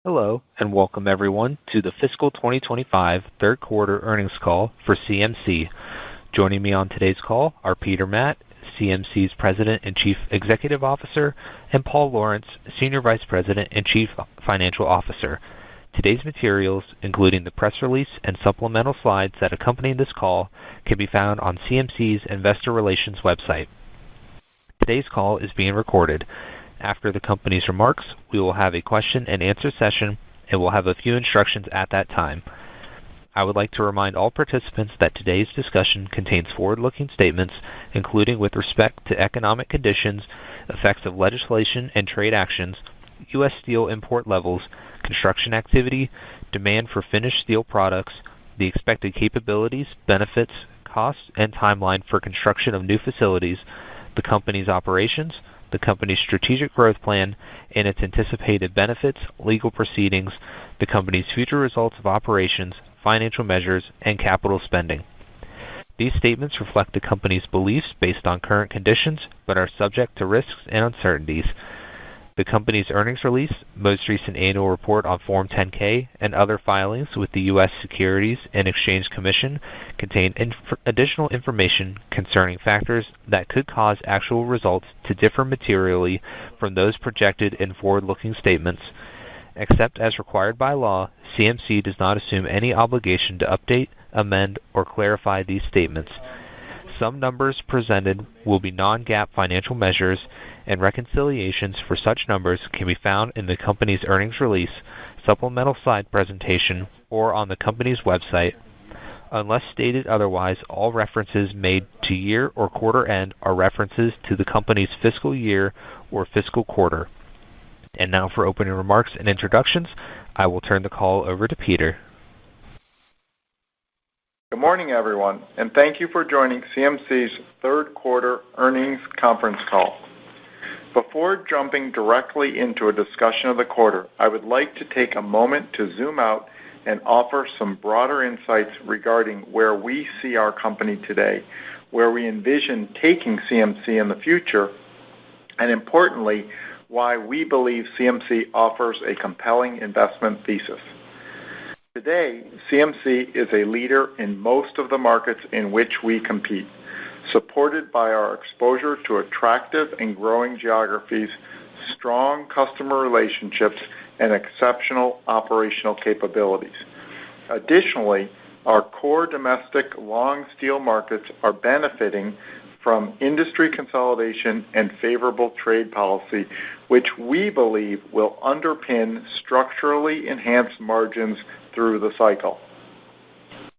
Hello, and welcome everyone to the fiscal 2025 third quarter earnings call for CMC. Joining me on today's call are Peter Matt, CMC's President and Chief Executive Officer, and Paul Lawrence, Senior Vice President and Chief Financial Officer. Today's materials, including the press release and supplemental slides that accompany this call, can be found on CMC's Investor Relations website. Today's call is being recorded. After the company's remarks, we will have a question and answer session, and we'll have a few instructions at that time. I would like to remind all participants that today's discussion contains forward-looking statements, including with respect to economic conditions, effects of legislation and trade actions, U.S. steel import levels, construction activity, demand for finished steel products, the expected capabilities, benefits, costs, and timeline for construction of new facilities, the company's operations, the company's strategic growth plan, and its anticipated benefits, legal proceedings, the company's future results of operations, financial measures, and capital spending. These statements reflect the company's beliefs based on current conditions, but are subject to risks and uncertainties. The company's earnings release, most recent annual report on Form 10-K, and other filings with the U.S. Securities and Exchange Commission contain additional information concerning factors that could cause actual results to differ materially from those projected in forward-looking statements. Except as required by law, CMC does not assume any obligation to update, amend, or clarify these statements. Some numbers presented will be non-GAAP financial measures, and reconciliations for such numbers can be found in the company's earnings release, supplemental slide presentation, or on the company's website. Unless stated otherwise, all references made to year or quarter end are references to the company's fiscal year or fiscal quarter. And now for opening remarks and introductions, I will turn the call over to Peter. Good morning, everyone, and thank you for joining CMC's third quarter earnings conference call. Before jumping directly into a discussion of the quarter, I would like to take a moment to zoom out and offer some broader insights regarding where we see our company today, where we envision taking CMC in the future, and importantly, why we believe CMC offers a compelling investment thesis. Today, CMC is a leader in most of the markets in which we compete, supported by our exposure to attractive and growing geographies, strong customer relationships, and exceptional operational capabilities. Additionally, our core domestic long steel markets are benefiting from industry consolidation and favorable trade policy, which we believe will underpin structurally enhanced margins through the cycle.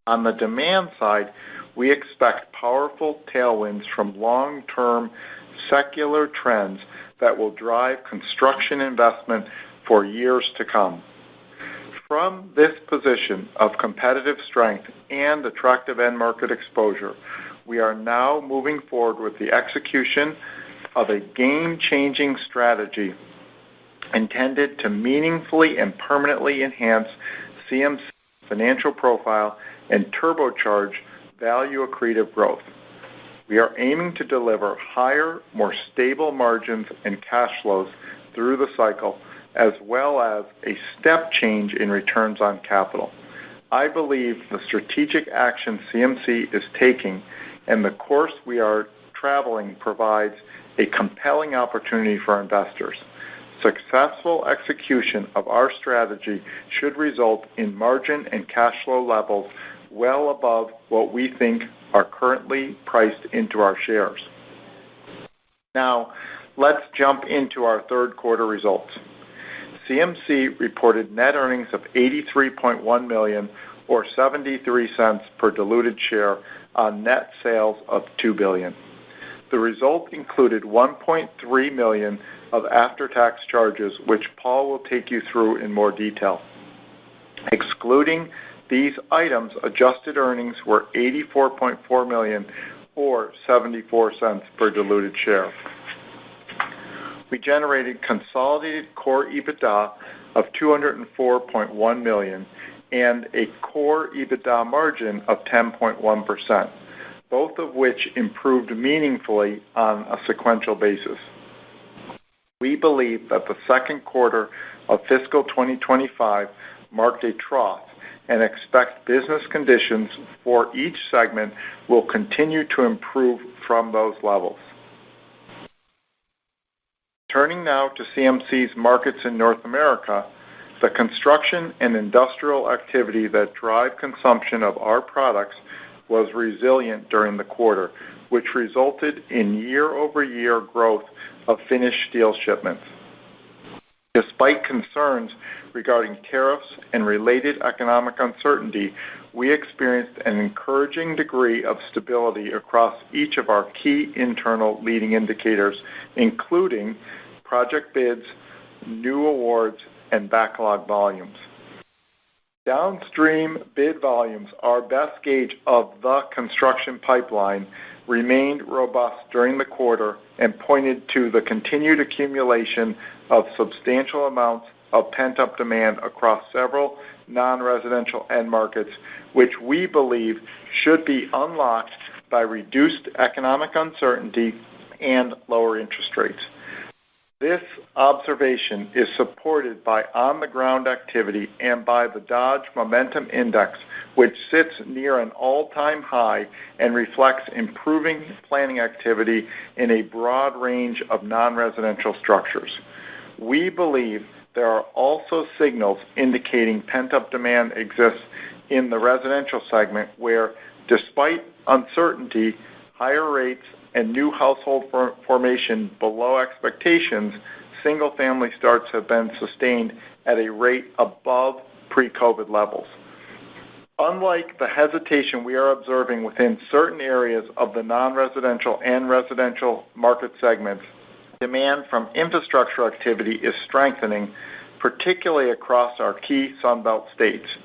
On the demand side, we expect powerful tailwinds from long-term secular trends that will drive construction investment for years to come. From this position of competitive strength and attractive end market exposure, we are now moving forward with the execution of a game-changing strategy intended to meaningfully and permanently enhance CMC's financial profile and turbocharge value-accretive growth. We are aiming to deliver higher, more stable margins and cash flows through the cycle, as well as a step change in returns on capital. I believe the strategic action CMC is taking and the course we are traveling provides a compelling opportunity for investors. Successful execution of our strategy should result in margin and cash flow levels well above what we think are currently priced into our shares. Now, let's jump into our third quarter results. CMC reported net earnings of $83.1 million or 73 cents per diluted share on net sales of $2 billion. The result included $1.3 million of after-tax charges, which Paul will take you through in more detail. Excluding these items, adjusted earnings were $84.4 million or 74 cents per diluted share. We generated consolidated core EBITDA of $204.1 million and a core EBITDA margin of 10.1%, both of which improved meaningfully on a sequential basis. We believe that the second quarter of fiscal 2025 marked a trough and expect business conditions for each segment will continue to improve from those levels. Turning now to CMC's markets in North America, the construction and industrial activity that drive consumption of our products was resilient during the quarter, which resulted in year-over-year growth of finished steel shipments. Despite concerns regarding tariffs and related economic uncertainty, we experienced an encouraging degree of stability across each of our key internal leading indicators, including project bids, new awards, and backlog volumes. Downstream bid volumes, our best gauge of the construction pipeline, remained robust during the quarter and pointed to the continued accumulation of substantial amounts of pent-up demand across several non-residential end markets, which we believe should be unlocked by reduced economic uncertainty and lower interest rates. This observation is supported by on-the-ground activity and by the Dodge Momentum Index, which sits near an all-time high and reflects improving planning activity in a broad range of non-residential structures. We believe there are also signals indicating pent-up demand exists in the residential segment where, despite uncertainty, higher rates, and new household formation below expectations, single-family starts have been sustained at a rate above pre-COVID levels. Unlike the hesitation we are observing within certain areas of the non-residential and residential market segments, demand from infrastructure activity is strengthening, particularly across our key Sunbelt states.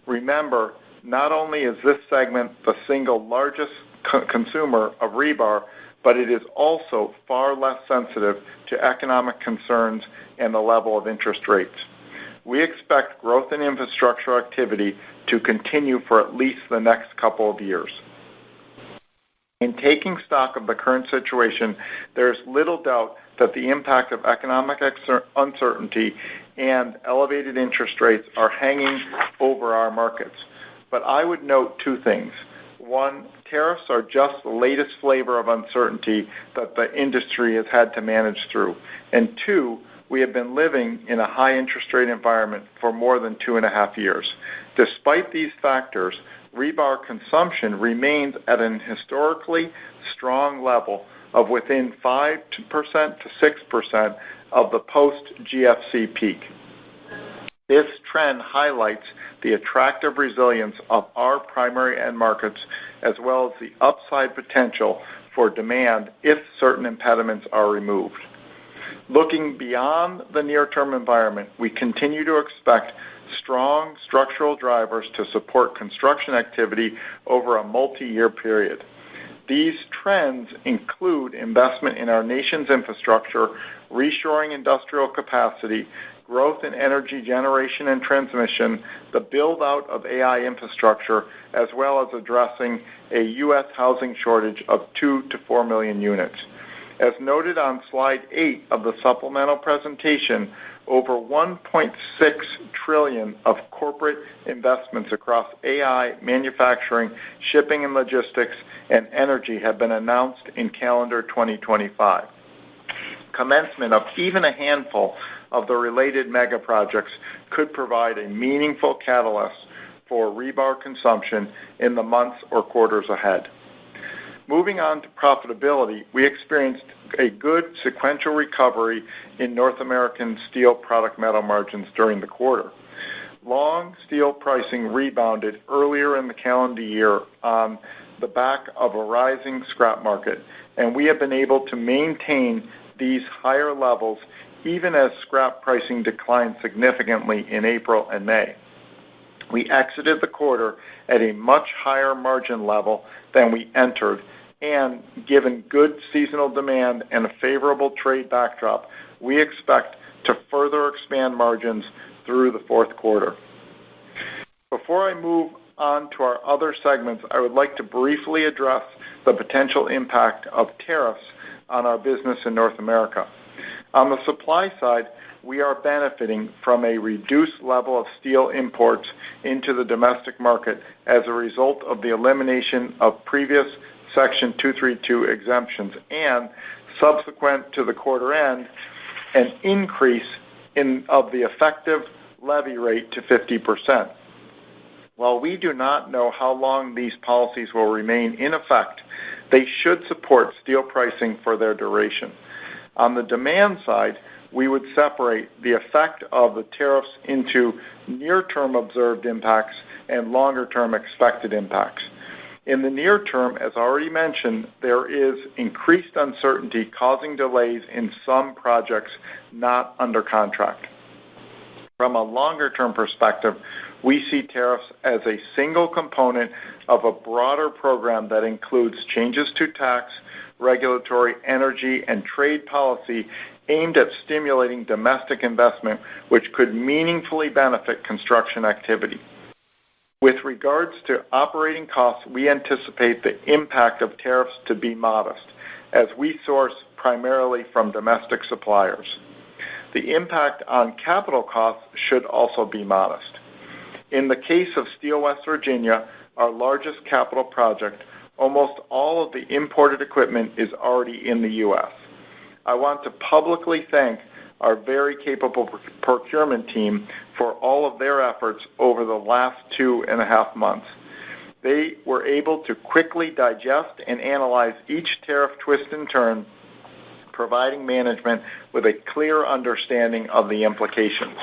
Remember, not only is this segment the single largest consumer of rebar, but it is also far less sensitive to economic concerns and the level of interest rates. We expect growth in infrastructure activity to continue for at least the next couple of years. In taking stock of the current situation, there is little doubt that the impact of economic uncertainty and elevated interest rates are hanging over our markets. But I would note two things. One, tariffs are just the latest flavor of uncertainty that the industry has had to manage through. And two, we have been living in a high interest rate environment for more than 2.5 years. Despite these factors, rebar consumption remains at an historically strong level of within 5% to 6% of the post-GFC peak. This trend highlights the attractive resilience of our primary end markets as well as the upside potential for demand if certain impediments are removed. Looking beyond the near-term environment, we continue to expect strong structural drivers to support construction activity over a multi-year period. These trends include investment in our nation's infrastructure, reshoring industrial capacity, growth in energy generation and transmission, the build-out of AI infrastructure, as well as addressing a U.S. housing shortage of 2 to 4 million units. As noted on slide 8 of the supplemental presentation, over $1.6 trillion of corporate investments across AI, manufacturing, shipping and logistics, and energy have been announced in calendar 2025. Commencement of even a handful of the related mega projects could provide a meaningful catalyst for rebar consumption in the months or quarters ahead. Moving on to profitability, we experienced a good sequential recovery in North American steel product metal margins during the quarter. Long steel pricing rebounded earlier in the calendar year on the back of a rising scrap market, and we have been able to maintain these higher levels even as scrap pricing declined significantly in April and May. We exited the quarter at a much higher margin level than we entered, and given good seasonal demand and a favorable trade backdrop, we expect to further expand margins through the fourth quarter. Before I move on to our other segments, I would like to briefly address the potential impact of tariffs on our business in North America. On the supply side, we are benefiting from a reduced level of steel imports into the domestic market as a result of the elimination of previous Section 232 exemptions and, subsequent to the quarter end, an increase of the effective levy rate to 50%. While we do not know how long these policies will remain in effect, they should support steel pricing for their duration. On the demand side, we would separate the effect of the tariffs into near-term observed impacts and longer-term expected impacts. In the near term, as already mentioned, there is increased uncertainty causing delays in some projects not under contract. From a longer-term perspective, we see tariffs as a single component of a broader program that includes changes to tax, regulatory, energy, and trade policy aimed at stimulating domestic investment, which could meaningfully benefit construction activity. With regards to operating costs, we anticipate the impact of tariffs to be modest, as we source primarily from domestic suppliers. The impact on capital costs should also be modest. In the case of Steel West Virginia, our largest capital project, almost all of the imported equipment is already in the U.S. I want to publicly thank our very capable procurement team for all of their efforts over the last 2.5 months. They were able to quickly digest and analyze each tariff twist and turn, providing management with a clear understanding of the implications.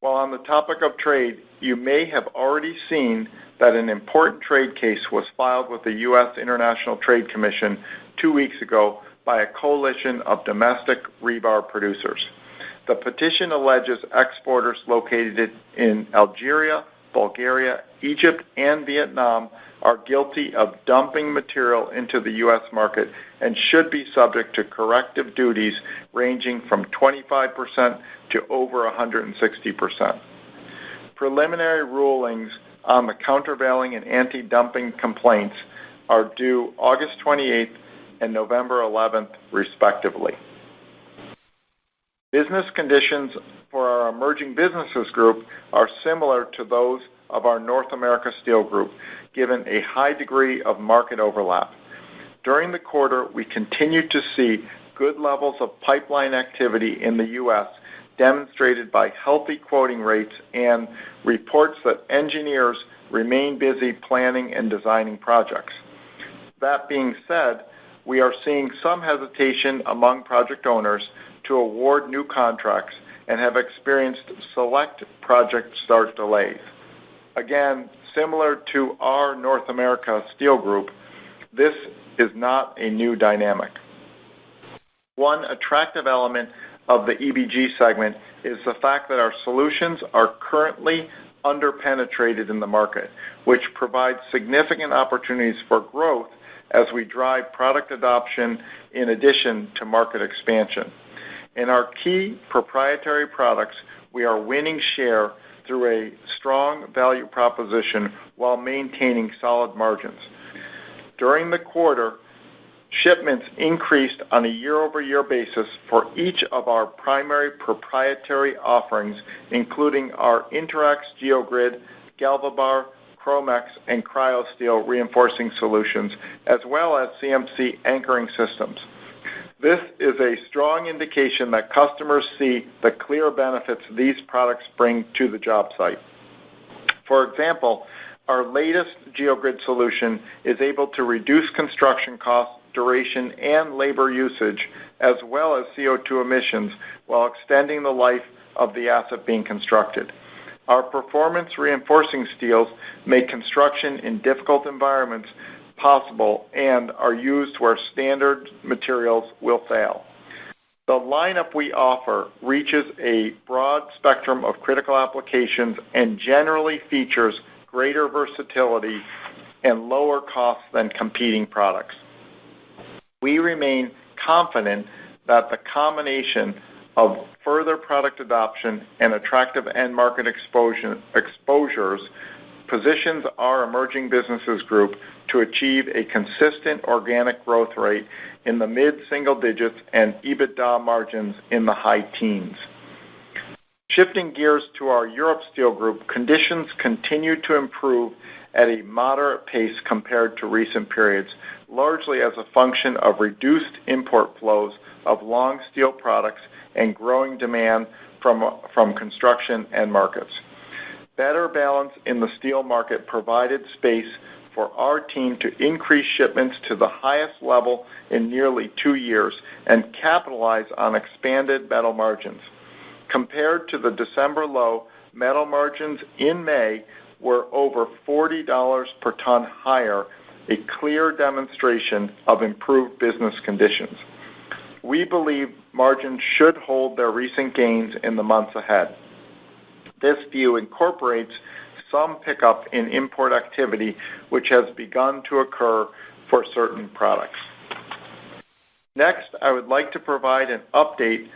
While on the topic of trade, you may have already seen that an important trade case was filed with the U.S. International Trade Commission 2 weeks ago by a coalition of domestic rebar producers. The petition alleges exporters located in Algeria, Bulgaria, Egypt, and Vietnam are guilty of dumping material into the U.S. market and should be subject to corrective duties ranging from 25% to over 160%. Preliminary rulings on the countervailing and anti-dumping complaints are due August 28th and November 11th, respectively. Business conditions for our emerging businesses group are similar to those of our North America Steel Group, given a high degree of market overlap. During the quarter, we continued to see good levels of pipeline activity in the U.S., demonstrated by healthy quoting rates and reports that engineers remain busy planning and designing projects. That being said, we are seeing some hesitation among project owners to award new contracts and have experienced select project start delays. Again, similar to our North America Steel Group, this is not a new dynamic. One attractive element of the EBG segment is the fact that our solutions are currently underpenetrated in the market, which provides significant opportunities for growth as we drive product adoption in addition to market expansion. In our key proprietary products, we are winning share through a strong value proposition while maintaining solid margins. During the quarter, shipments increased on a year-over-year basis for each of our primary proprietary offerings, including our Interax GeoGrid, Galvabar, Chromex, and CryoSteel reinforcing solutions, as well as CMC anchoring systems. This is a strong indication that customers see the clear benefits these products bring to the job site. For example, our latest GeoGrid solution is able to reduce construction costs, duration, and labor usage, as well as CO2 emissions, while extending the life of the asset being constructed. Our performance reinforcing steels make construction in difficult environments possible and are used where standard materials will fail. The lineup we offer reaches a broad spectrum of critical applications and generally features greater versatility and lower costs than competing products. We remain confident that the combination of further product adoption and attractive end market exposures positions our emerging businesses group to achieve a consistent organic growth rate in the mid-single digits and EBITDA margins in the high teens. Shifting gears to our Europe Steel Group, conditions continue to improve at a moderate pace compared to recent periods, largely as a function of reduced import flows of long steel products and growing demand from construction and markets. Better balance in the steel market provided space for our team to increase shipments to the highest level in nearly 2 years and capitalize on expanded metal margins. Compared to the December low, metal margins in May were over $40 per ton higher, a clear demonstration of improved business conditions. We believe margins should hold their recent gains in the months ahead. This view incorporates some pickup in import activity, which has begun to occur for certain products. Next, I would like to provide an update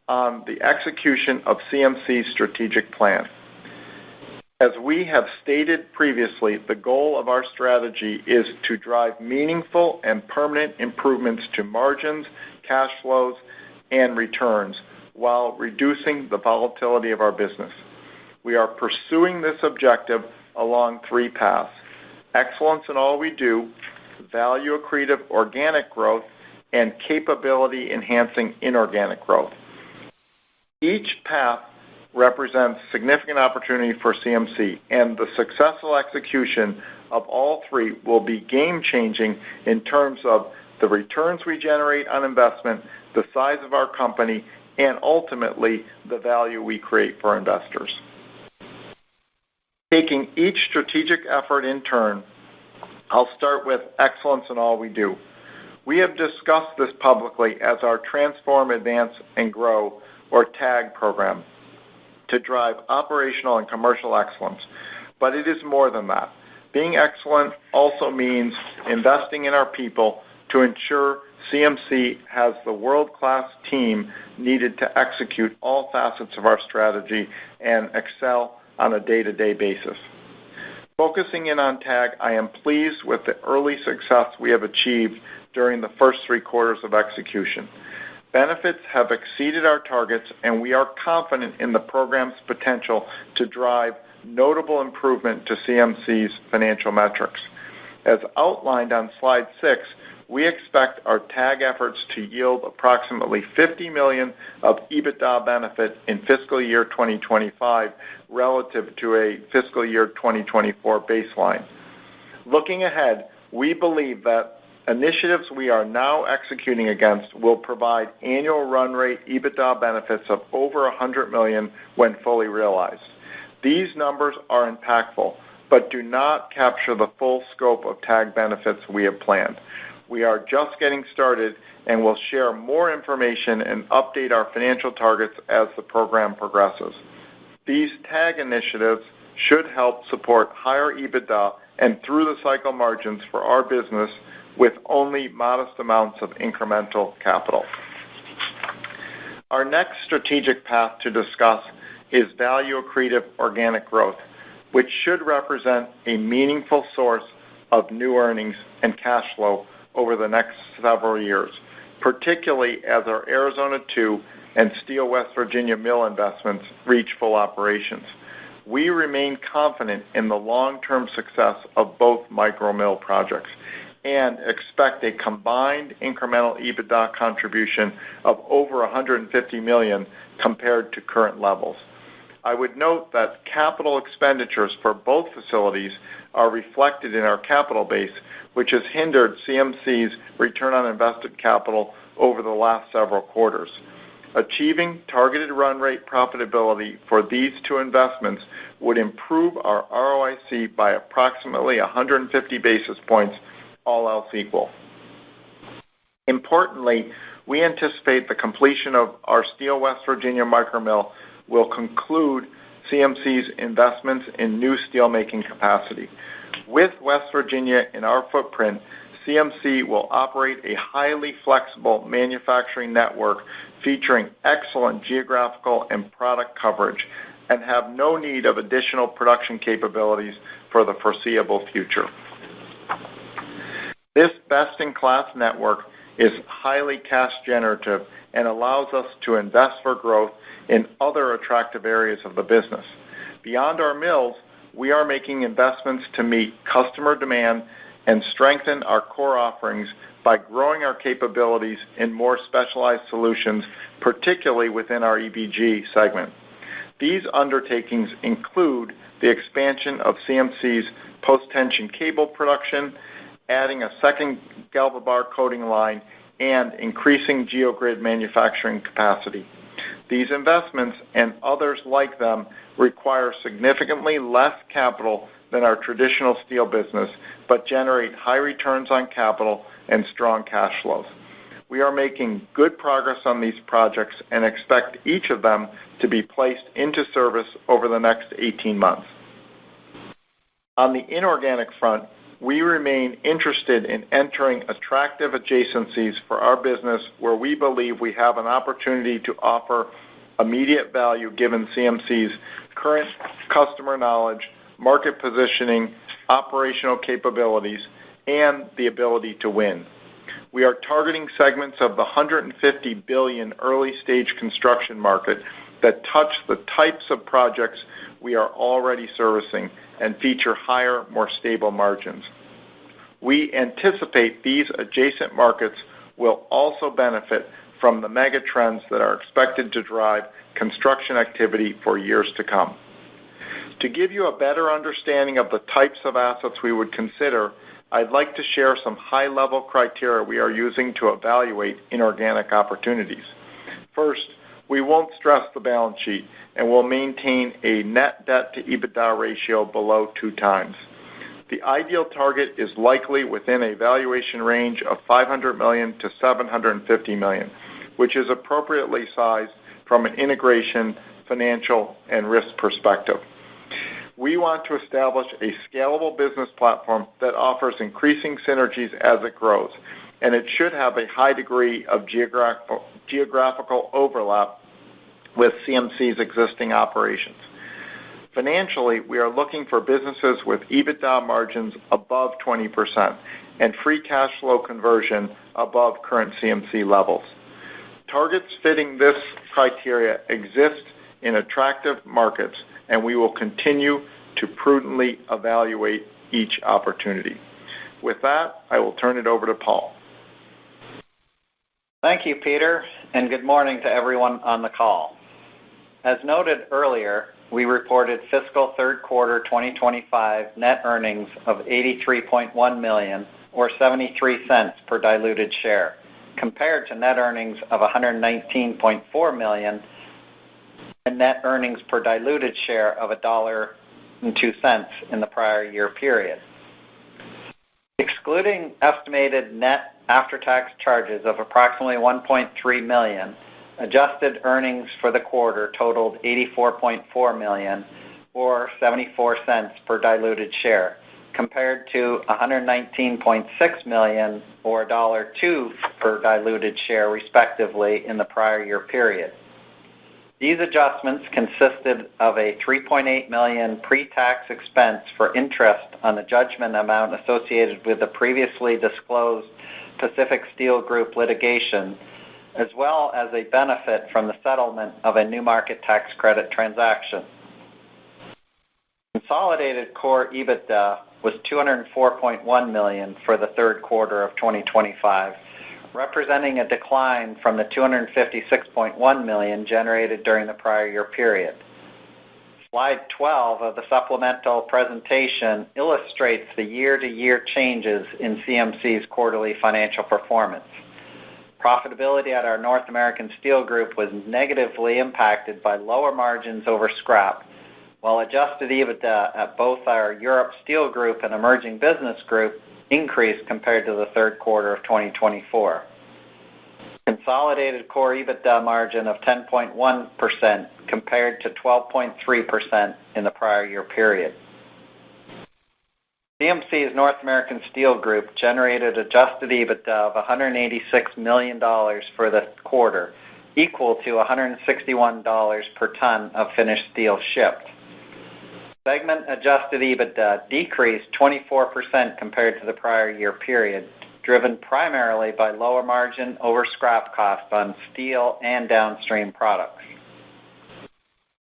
on the execution of CMC's strategic plan. As we have stated previously, the goal of our strategy is to drive meaningful and permanent improvements to margins, cash flows, and returns while reducing the volatility of our business. We are pursuing this objective along 3 paths: excellence in all we do, value accretive organic growth, and capability enhancing inorganic growth. Each path represents significant opportunity for CMC, and the successful execution of all 3 will be game-changing in terms of the returns we generate on investment, the size of our company, and ultimately the value we create for investors. Taking each strategic effort in turn, I'll start with excellence in all we do. We have discussed this publicly as our Transform, Advance, and Grow, or TAG program, to drive operational and commercial excellence. But it is more than that. Being excellent also means investing in our people to ensure CMC has the world-class team needed to execute all facets of our strategy and excel on a day-to-day basis. Focusing in on TAG, I am pleased with the early success we have achieved during the first 3 quarters of execution. Benefits have exceeded our targets, and we are confident in the program's potential to drive notable improvement to CMC's financial metrics. As outlined on slide 6, we expect our TAG efforts to yield approximately $50 million of EBITDA benefit in fiscal year 2025 relative to a fiscal year 2024 baseline. Looking ahead, we believe that initiatives we are now executing against will provide annual run rate EBITDA benefits of over $100 million when fully realized. These numbers are impactful, but do not capture the full scope of TAG benefits we have planned. We are just getting started and will share more information and update our financial targets as the program progresses. These TAG initiatives should help support higher EBITDA and through-the-cycle margins for our business with only modest amounts of incremental capital. Our next strategic path to discuss is value accretive organic growth, which should represent a meaningful source of new earnings and cash flow over the next several years, particularly as our Arizona 2 and Steel West Virginia mill investments reach full operations. We remain confident in the long-term success of both micro mill projects and expect a combined incremental EBITDA contribution of over $150 million compared to current levels. I would note that capital expenditures for both facilities are reflected in our capital base, which has hindered CMC's return on invested capital over the last several quarters. Achieving targeted run rate profitability for these 2 investments would improve our ROIC by approximately 150 basis points, all else equal. Importantly, we anticipate the completion of our Steel West Virginia micromill will conclude CMC's investments in new steelmaking capacity. With West Virginia in our footprint, CMC will operate a highly flexible manufacturing network featuring excellent geographical and product coverage and have no need of additional production capabilities for the foreseeable future. This best-in-class network is highly cash generative and allows us to invest for growth in other attractive areas of the business. Beyond our mills, we are making investments to meet customer demand and strengthen our core offerings by growing our capabilities in more specialized solutions, particularly within our EBG segment. These undertakings include the expansion of CMC's post-tension cable production, adding a second GalvaBar coating line, and increasing geogrid manufacturing capacity. These investments and others like them require significantly less capital than our traditional steel business, but generate high returns on capital and strong cash flows. We are making good progress on these projects and expect each of them to be placed into service over the next 18 months. On the inorganic front, we remain interested in entering attractive adjacencies for our business where we believe we have an opportunity to offer immediate value given CMC's current customer knowledge, market positioning, operational capabilities, and the ability to win. We are targeting segments of the $150 billion early-stage construction market that touch the types of projects we are already servicing and feature higher, more stable margins. We anticipate these adjacent markets will also benefit from the mega trends that are expected to drive construction activity for years to come. To give you a better understanding of the types of assets we would consider, I'd like to share some high-level criteria we are using to evaluate inorganic opportunities. First, we won't stress the balance sheet and will maintain a net debt to EBITDA ratio below 2 times. The ideal target is likely within a valuation range of $500 million to $750 million, which is appropriately sized from an integration, financial, and risk perspective. We want to establish a scalable business platform that offers increasing synergies as it grows, and it should have a high degree of geographical overlap with CMC's existing operations. Financially, we are looking for businesses with EBITDA margins above 20% and free cash flow conversion above current CMC levels. Targets fitting this criteria exist in attractive markets, and we will continue to prudently evaluate each opportunity. With that, I will turn it over to Paul. Thank you, Peter, and good morning to everyone on the call. As noted earlier, we reported fiscal third quarter 2025 net earnings of $83.1 million or 73 cents per diluted share, compared to net earnings of $119.4 million and net earnings per diluted share of $1.02 in the prior year period. Excluding estimated net after-tax charges of approximately $1.3 million, adjusted earnings for the quarter totaled $84.4 million or 74 cents per diluted share, compared to $119.6 million or $1.02 per diluted share, respectively, in the prior year period. These adjustments consisted of a $3.8 million pre-tax expense for interest on the judgment amount associated with the previously disclosed Pacific Steel Group litigation, as well as a benefit from the settlement of a new market tax credit transaction. Consolidated core EBITDA was $204.1 million for the third quarter of 2025, representing a decline from the $256.1 million generated during the prior year period. Slide 12 of the supplemental presentation illustrates the year-to-year changes in CMC's quarterly financial performance. Profitability at our North American Steel Group was negatively impacted by lower margins over scrap, while adjusted EBITDA at both our Europe Steel Group and Emerging Business Group increased compared to the third quarter of 2024. Consolidated core EBITDA margin of 10.1% compared to 12.3% in the prior year period. CMC's North American Steel Group generated adjusted EBITDA of $186 million for the quarter, equal to $161 per ton of finished steel shipped. Segment adjusted EBITDA decreased 24% compared to the prior year period driven primarily by lower margin over scrap cost on steel and downstream products.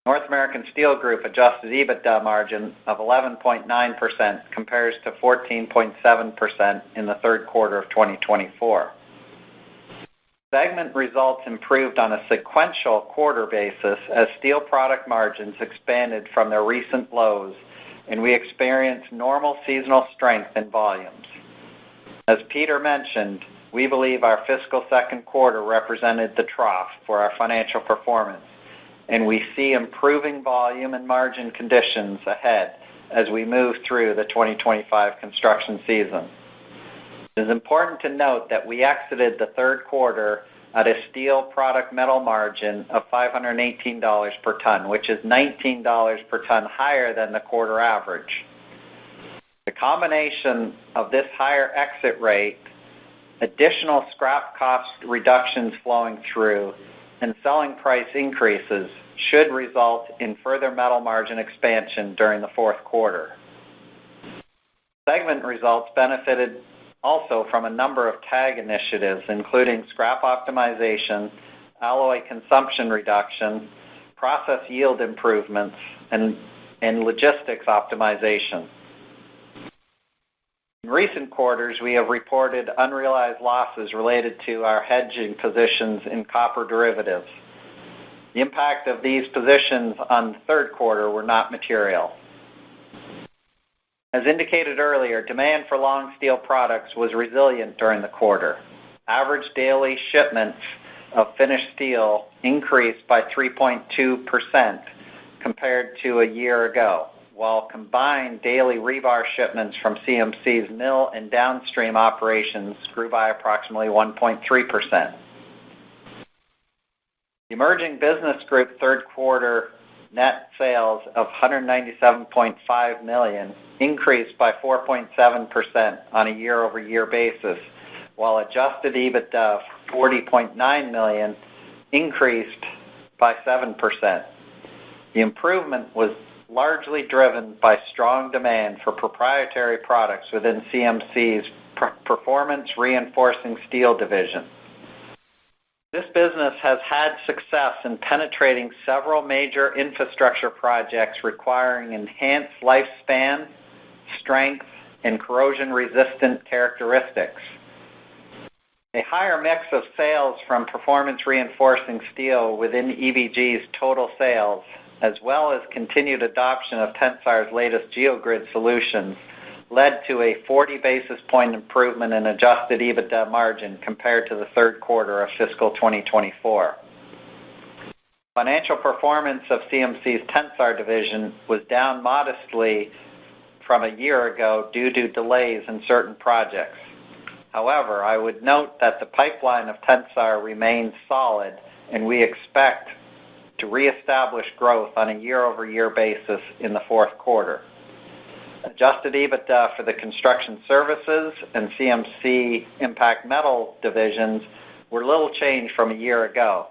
North American Steel Group adjusted EBITDA margin of 11.9% compares to 14.7% in the third quarter of 2024. Segment results improved on a sequential quarter basis as steel product margins expanded from their recent lows, and we experienced normal seasonal strength in volumes. As Peter mentioned, we believe our fiscal second quarter represented the trough for our financial performance, and we see improving volume and margin conditions ahead as we move through the 2025 construction season. It is important to note that we exited the third quarter at a steel product metal margin of $518 per ton, which is $19 per ton higher than the quarter average. The combination of this higher exit rate, additional scrap cost reductions flowing through, and selling price increases should result in further metal margin expansion during the fourth quarter. Segment results benefited also from a number of TAG initiatives, including scrap optimization, alloy consumption reduction, process yield improvements, and logistics optimization. In recent quarters, we have reported unrealized losses related to our hedging positions in copper derivatives. The impact of these positions on the third quarter were not material. As indicated earlier, demand for long steel products was resilient during the quarter. Average daily shipments of finished steel increased by 3.2% compared to a year ago, while combined daily rebar shipments from CMC's mill and downstream operations grew by approximately 1.3%. The Emerging Business Group third quarter net sales of $197.5 million increased by 4.7% on a year-over-year basis, while adjusted EBITDA of $40.9 million increased by 7%. The improvement was largely driven by strong demand for proprietary products within CMC's Performance Reinforcing Steel division. This business has had success in penetrating several major infrastructure projects requiring enhanced lifespan, strength, and corrosion-resistant characteristics. A higher mix of sales from performance reinforcing steel within EBG's total sales, as well as continued adoption of Tensar's latest GeoGrid solutions, led to a 40 basis point improvement in adjusted EBITDA margin compared to the third quarter of fiscal 2024. Financial performance of CMC's Tensar division was down modestly from a year ago due to delays in certain projects. However, I would note that the pipeline of Tensar remains solid, and we expect to reestablish growth on a year-over-year basis in the fourth quarter. Adjusted EBITDA for the Construction Services and CMC Impact Metal divisions were little changed from a year ago.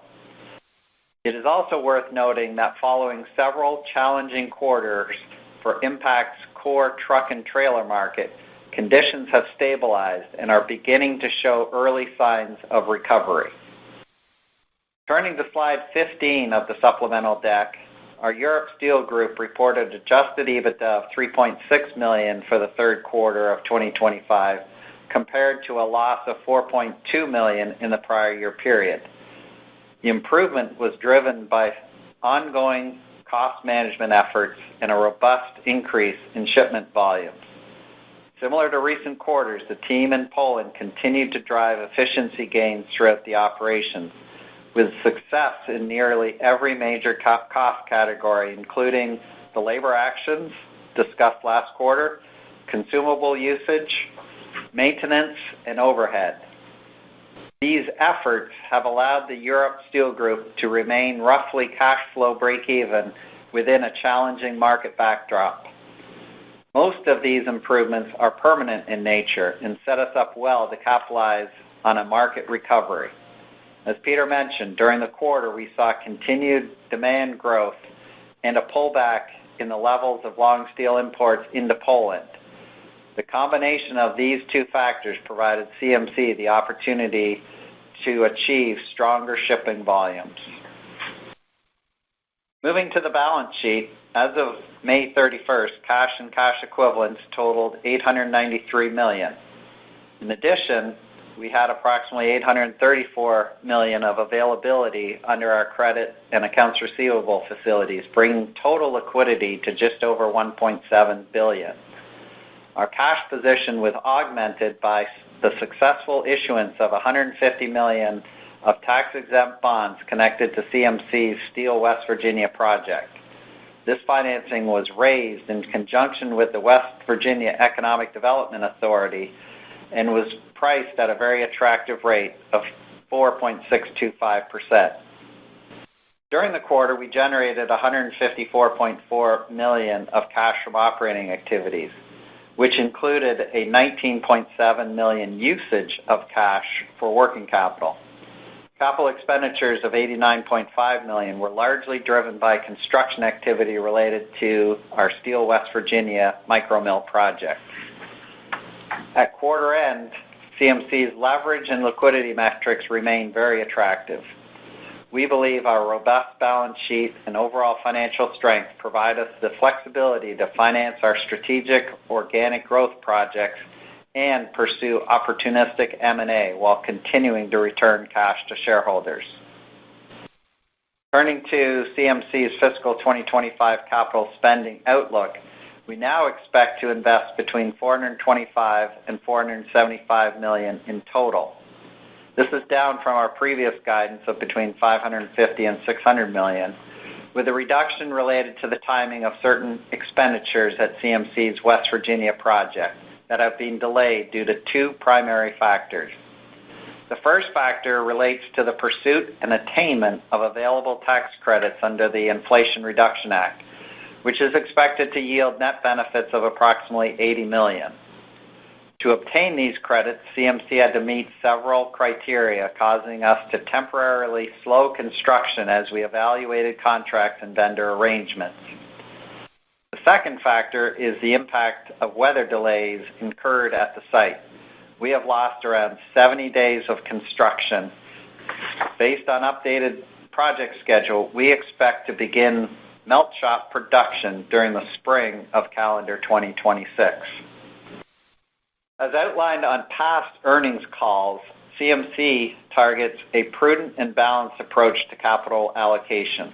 It is also worth noting that following several challenging quarters for Impact's core truck and trailer market, conditions have stabilized and are beginning to show early signs of recovery. Turning to slide 15 of the supplemental deck, our Europe Steel Group reported adjusted EBITDA of $3.6 million for the third quarter of 2025, compared to a loss of $4.2 million in the prior year period. The improvement was driven by ongoing cost management efforts and a robust increase in shipment volumes. Similar to recent quarters, the team in Poland continued to drive efficiency gains throughout the operations, with success in nearly every major cost category, including the labor actions discussed last quarter, consumable usage, maintenance, and overhead. These efforts have allowed the Europe Steel Group to remain roughly cash flow break-even within a challenging market backdrop. Most of these improvements are permanent in nature and set us up well to capitalize on a market recovery. As Peter mentioned, during the quarter we saw continued demand growth and a pullback in the levels of long steel imports into Poland. The combination of these two factors provided CMC the opportunity to achieve stronger shipping volumes. Moving to the balance sheet, as of May 31st, cash and cash equivalents totaled $893 million. In addition, we had approximately $834 million of availability under our credit and accounts receivable facilities, bringing total liquidity to just over $1.7 billion. Our cash position was augmented by the successful issuance of $150 million of tax-exempt bonds connected to CMC's Steel West Virginia project. This financing was raised in conjunction with the West Virginia Economic Development Authority and was priced at a very attractive rate of 4.625%. During the quarter, we generated $154.4 million of cash from operating activities, which included a $19.7 million usage of cash for working capital. Capital expenditures of $89.5 million were largely driven by construction activity related to our Steel West Virginia micromill project. At quarter end, CMC's leverage and liquidity metrics remain very attractive. We believe our robust balance sheet and overall financial strength provide us the flexibility to finance our strategic organic growth projects and pursue opportunistic M&A while continuing to return cash to shareholders. Turning to CMC's fiscal 2025 capital spending outlook, we now expect to invest between $425 and $475 million in total. This is down from our previous guidance of between $550 and $600 million, with a reduction related to the timing of certain expenditures at CMC's West Virginia project that have been delayed due to two primary factors. The first factor relates to the pursuit and attainment of available tax credits under the Inflation Reduction Act, which is expected to yield net benefits of approximately $80 million. To obtain these credits, CMC had to meet several criteria, causing us to temporarily slow construction as we evaluated contracts and vendor arrangements. The second factor is the impact of weather delays incurred at the site. We have lost around 70 days of construction. Based on updated project schedule, we expect to begin melt shop production during the spring of calendar 2026. As outlined on past earnings calls, CMC targets a prudent and balanced approach to capital allocation.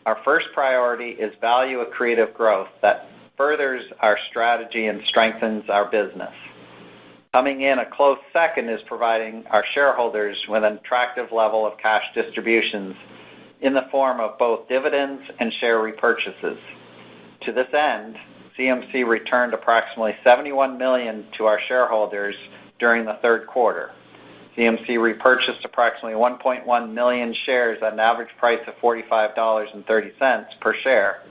Our first priority is value accretive growth that furthers our strategy and strengthens our business. Coming in a close second is providing our shareholders with an attractive level of cash distributions in the form of both dividends and share repurchases. To this end, CMC returned approximately $71 million to our shareholders during the third quarter. CMC repurchased approximately 1.1 million shares at an average price of $45.30 per share.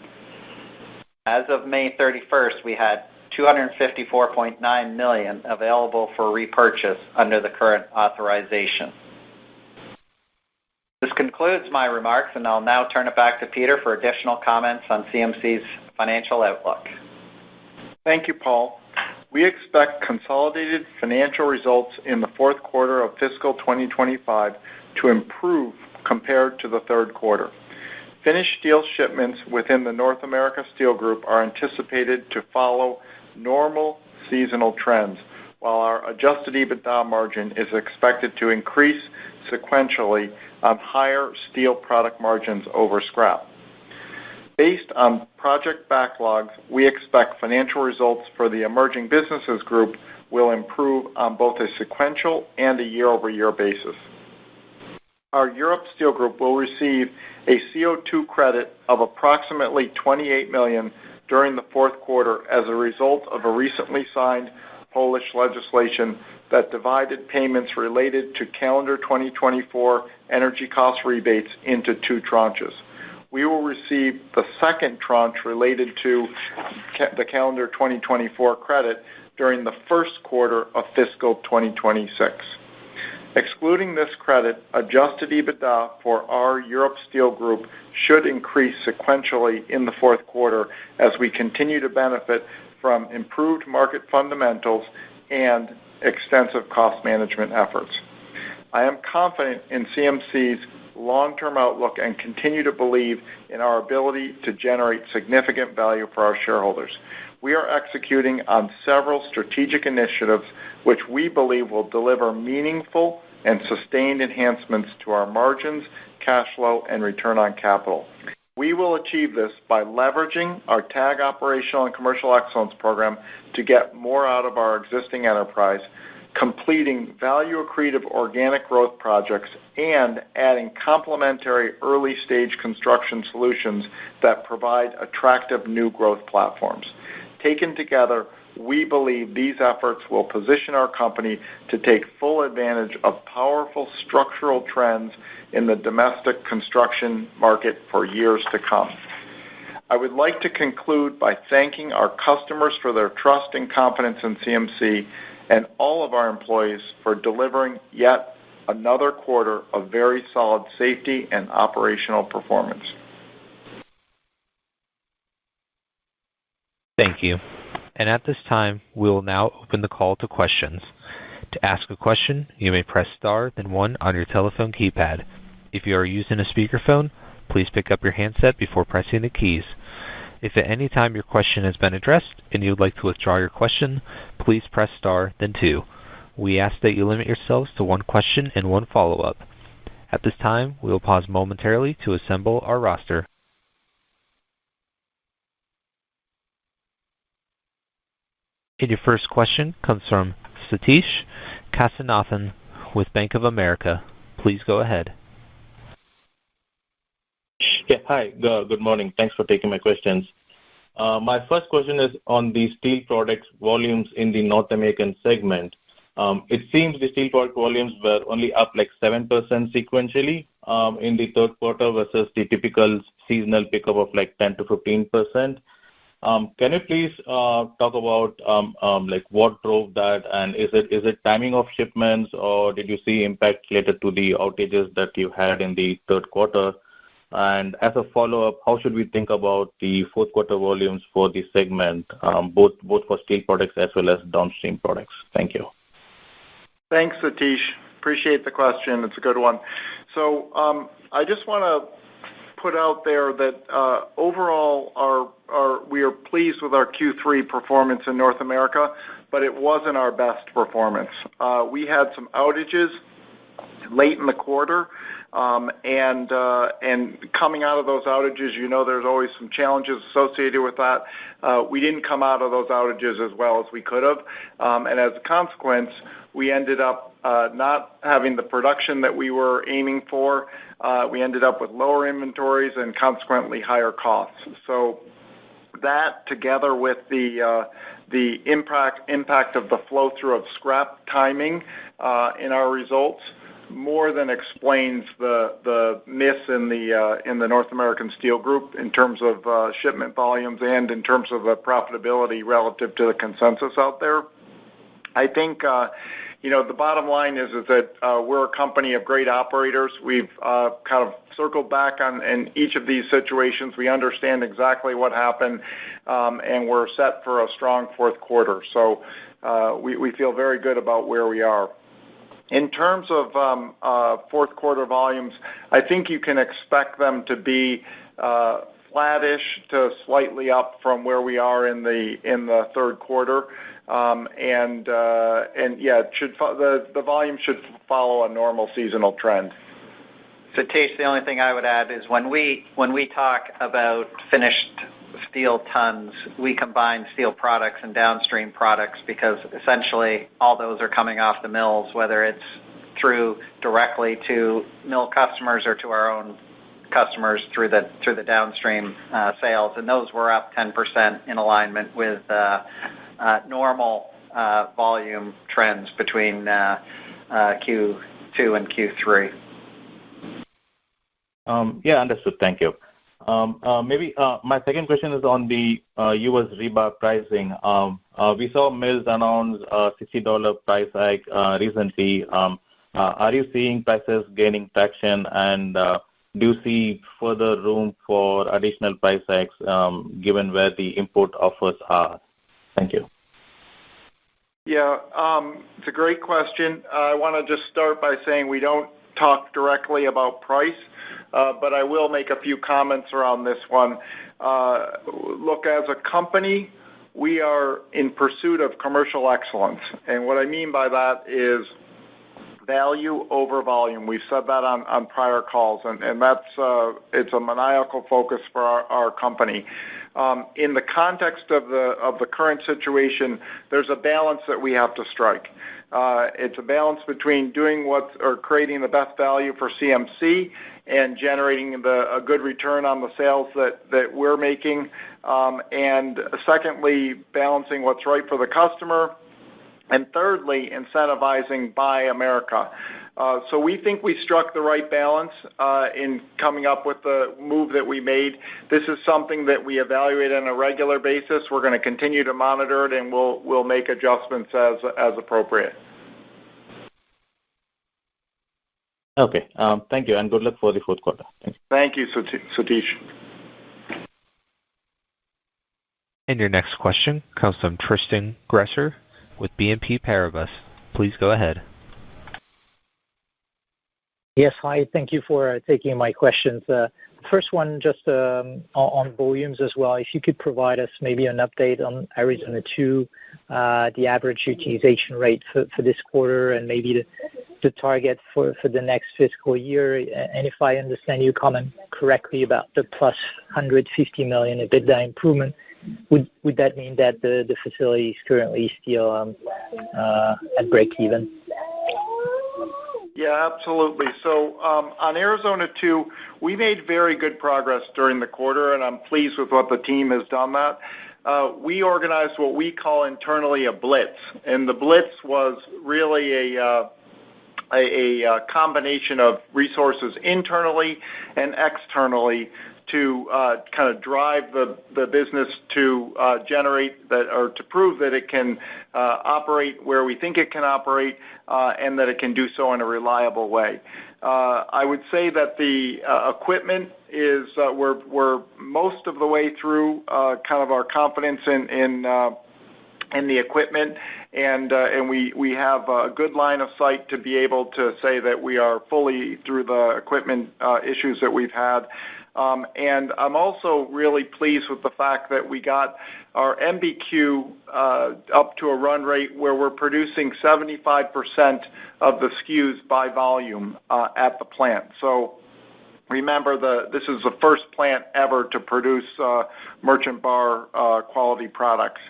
As of May 31st, we had $254.9 million available for repurchase under the current authorization. This concludes my remarks, and I'll now turn it back to Peter for additional comments on CMC's financial outlook. Thank you, Paul. We expect consolidated financial results in the fourth quarter of fiscal 2025 to improve compared to the third quarter. Finished steel shipments within the North America Steel Group are anticipated to follow normal seasonal trends, while our adjusted EBITDA margin is expected to increase sequentially on higher steel product margins over scrap. Based on project backlogs, we expect financial results for the Emerging Businesses Group will improve on both a sequential and a year-over-year basis. Our Europe Steel Group will receive a CO2 credit of approximately $28 million during the fourth quarter as a result of a recently signed Polish legislation that divided payments related to calendar 2024 energy cost rebates into two tranches. We will receive the second tranche related to the calendar 2024 credit during the first quarter of fiscal 2026. Excluding this credit, adjusted EBITDA for our Europe Steel Group should increase sequentially in the fourth quarter as we continue to benefit from improved market fundamentals and extensive cost management efforts. I am confident in CMC's long-term outlook and continue to believe in our ability to generate significant value for our shareholders. We are executing on several strategic initiatives which we believe will deliver meaningful and sustained enhancements to our margins, cash flow, and return on capital. We will achieve this by leveraging our TAG operational and commercial excellence program to get more out of our existing enterprise, completing value-accretive organic growth projects, and adding complementary early-stage construction solutions that provide attractive new growth platforms. Taken together, we believe these efforts will position our company to take full advantage of powerful structural trends in the domestic construction market for years to come. I would like to conclude by thanking our customers for their trust and confidence in CMC and all of our employees for delivering yet another quarter of very solid safety and operational performance. Thank you. And at this time, we will now open the call to questions. To ask a question, you may press star, then 1 on your telephone keypad. If you are using a speakerphone, please pick up your handset before pressing the keys. If at any time your question has been addressed and you would like to withdraw your question, please press star, then 2. We ask that you limit yourselves to one question and one follow-up. At this time, we will pause momentarily to assemble our roster. And your first question comes from Satish Kasinathan with Bank of America. Please go ahead. Yeah, hi. Good morning. Thanks for taking my questions. My first question is on the steel products volumes in the North American segment. It seems the steel product volumes were only up like 7% sequentially in the third quarter versus the typical seasonal pickup of like 10 to 15%. Can you please talk about like what drove that, and is it timing of shipments, or did you see impact related to the outages that you had in the third quarter? And as a follow-up, how should we think about the fourth quarter volumes for the segment, both for steel products as well as downstream products? Thank you. Thanks, Satish. Appreciate the question. It's a good one. So I just want to put out there that overall we are pleased with our Q3 performance in North America, but it wasn't our best performance. We had some outages late in the quarter, and coming out of those outages, you know, there's always some challenges associated with that. We didn't come out of those outages as well as we could have, and as a consequence, we ended up not having the production that we were aiming for. We ended up with lower inventories and consequently higher costs. So that, together with the impact of the flow-through of scrap timing in our results, more than explains the miss in the North American Steel Group in terms of shipment volumes and in terms of the profitability relative to the consensus out there. I think the bottom line is that we're a company of great operators. We've kind of circled back in each of these situations. We understand exactly what happened, and we're set for a strong fourth quarter. So we feel very good about where we are. In terms of fourth quarter volumes, I think you can expect them to be flattish to slightly up from where we are in the third quarter, and yeah, the volume should follow a normal seasonal trend. Satish, the only thing I would add is when we talk about finished steel tons, we combine steel products and downstream products because essentially all those are coming off the mills, whether it's through directly to mill customers or to our own customers through the downstream sales, and those were up 10% in alignment with normal volume trends between Q2 and Q3. Yeah, understood. Thank you. Maybe my second question is on the U.S. rebar pricing. We saw mills announce a $60 price hike recently. Are you seeing prices gaining traction, and do you see further room for additional price hikes given where the import offers are? Thank you. Yeah, it's a great question. I want to just start by saying we don't talk directly about price, but I will make a few comments around this one. Look, as a company, we are in pursuit of commercial excellence. And what I mean by that is value over volume. We've said that on prior calls, and that's it's a maniacal focus for our company. In the context of the current situation, there's a balance that we have to strike. It's a balance between doing creating the best value for CMC and generating a good return on the sales that we're making, and secondly, balancing what's right for the customer, and thirdly, incentivizing Buy America. So we think we struck the right balance in coming up with the move that we made. This is something that we evaluate on a regular basis. We're going to continue to monitor it, and we'll make adjustments as appropriate. Okay. Thank you, and good luck for the fourth quarter. Thank you, Satish. And your next question comes from Tristan Gresser with BNP Paribas. Please go ahead. Yes, hi. Thank you for taking my questions. First one, just on volumes as well. If you could provide us maybe an update on Arizona 2, the average utilization rate for this quarter, and maybe the target for the next fiscal year. And if I understand your comment correctly about the plus 150 million EBITDA improvement, would that mean that the facility is currently still at break even? Yeah, absolutely. So on Arizona 2, we made very good progress during the quarter, and I'm pleased with what the team has done that. We organized what we call internally a blitz, and the blitz was really a combination of resources internally and externally to kind of drive the business to generate that, or to prove that it can operate where we think it can operate, and that it can do so in a reliable way. I would say that the equipment is we're most of the way through kind of our confidence in the equipment, and we have a good line of sight to be able to say that we are fully through the equipment issues that we've had. And I'm also really pleased with the fact that we got our MBQ up to a run rate where we're producing 75% of the SKUs by volume at the plant. So remember, this is the first plant ever to produce merchant bar quality products.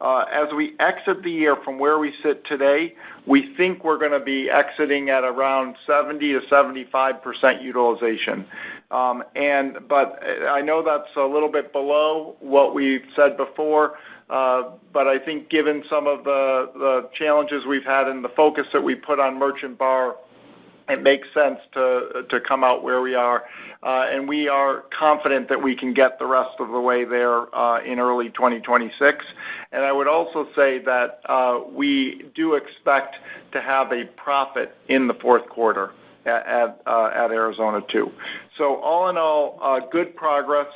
As we exit the year from where we sit today, we think we're going to be exiting at around 70 to 75% utilization. But I know that's a little bit below what we've said before, but I think given some of the challenges we've had and the focus that we put on merchant bar, it makes sense to come out where we are, and we are confident that we can get the rest of the way there in early 2026. And I would also say that we do expect to have a profit in the fourth quarter at Arizona 2. So all in all, good progress.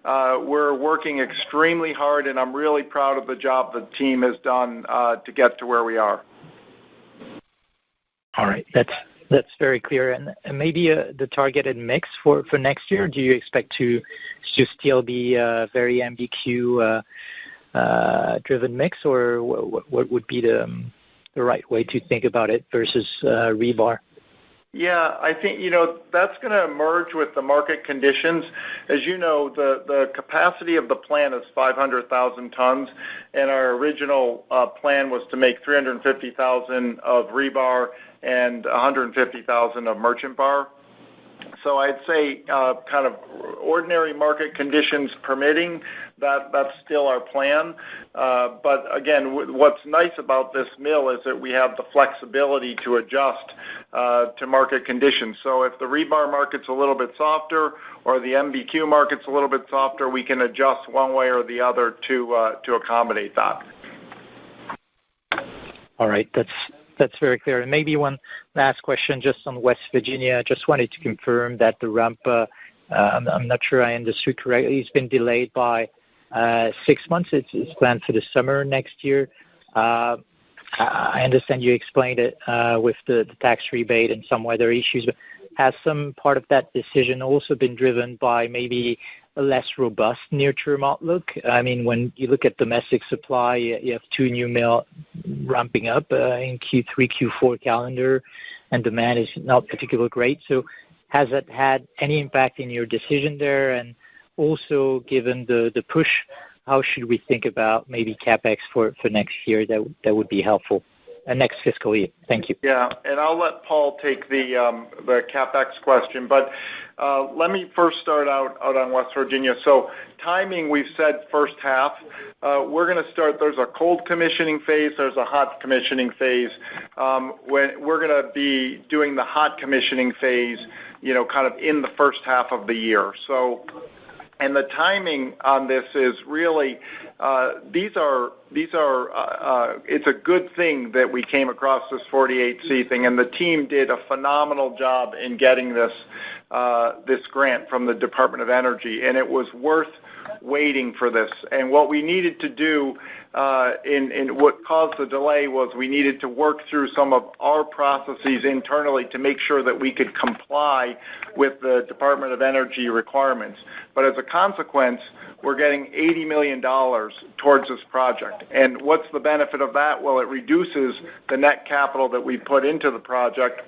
We're working extremely hard, and I'm really proud of the job the team has done to get to where we are. All right, that's very clear. And maybe the targeted mix for next year, do you expect to still be a very MBQ driven mix, or what would be the right way to think about it versus rebar? Yeah, I think, that's going to emerge with the market conditions. As you know, the capacity of the plant is 500,000 tons, and our original plan was to make 350,000 of rebar and 150,000 of merchant bar. So I'd say kind of ordinary market conditions permitting, that's still our plan. But again, what's nice about this mill is that we have the flexibility to adjust to market conditions. So if the rebar market's a little bit softer or the MBQ market's a little bit softer, we can adjust one way or the other to accommodate that. All right, That's very clear. And maybe one last question just on West Virginia. I just wanted to confirm that the ramp, I'm not sure I understood correctly, it's been delayed by 6 months. It's planned for the summer next year. I understand you explained it with the tax rebate and some weather issues, but has some part of that decision also been driven by maybe a less robust near-term outlook? I mean, when you look at domestic supply, you have 2 new mill ramping up in Q3, Q4 calendar, and demand is not particularly great. So has it had any impact in your decision there? And also, given the push, how should we think about maybe CapEx for next year? That would be helpful. Next fiscal year. Thank you. Yeah, and I'll let Paul take the CapEx question, but let me first start out on West Virginia. So timing, we've said first half. We're going to start. There's a cold commissioning phase. There's a hot commissioning phase. When we're going to be doing the hot commissioning phase, kind of in the first half of the year. So. And the timing on this is really, it's a good thing that we came across this 48C thing, and the team did a phenomenal job in getting this grant from the Department of Energy, and it was worth waiting for this. And what we needed to do in what caused the delay was we needed to work through some of our processes internally to make sure that we could comply with the Department of Energy requirements. But as a consequence, we're getting $80 million towards this project. And what's the benefit of that? Well, it reduces the net capital that we put into the project,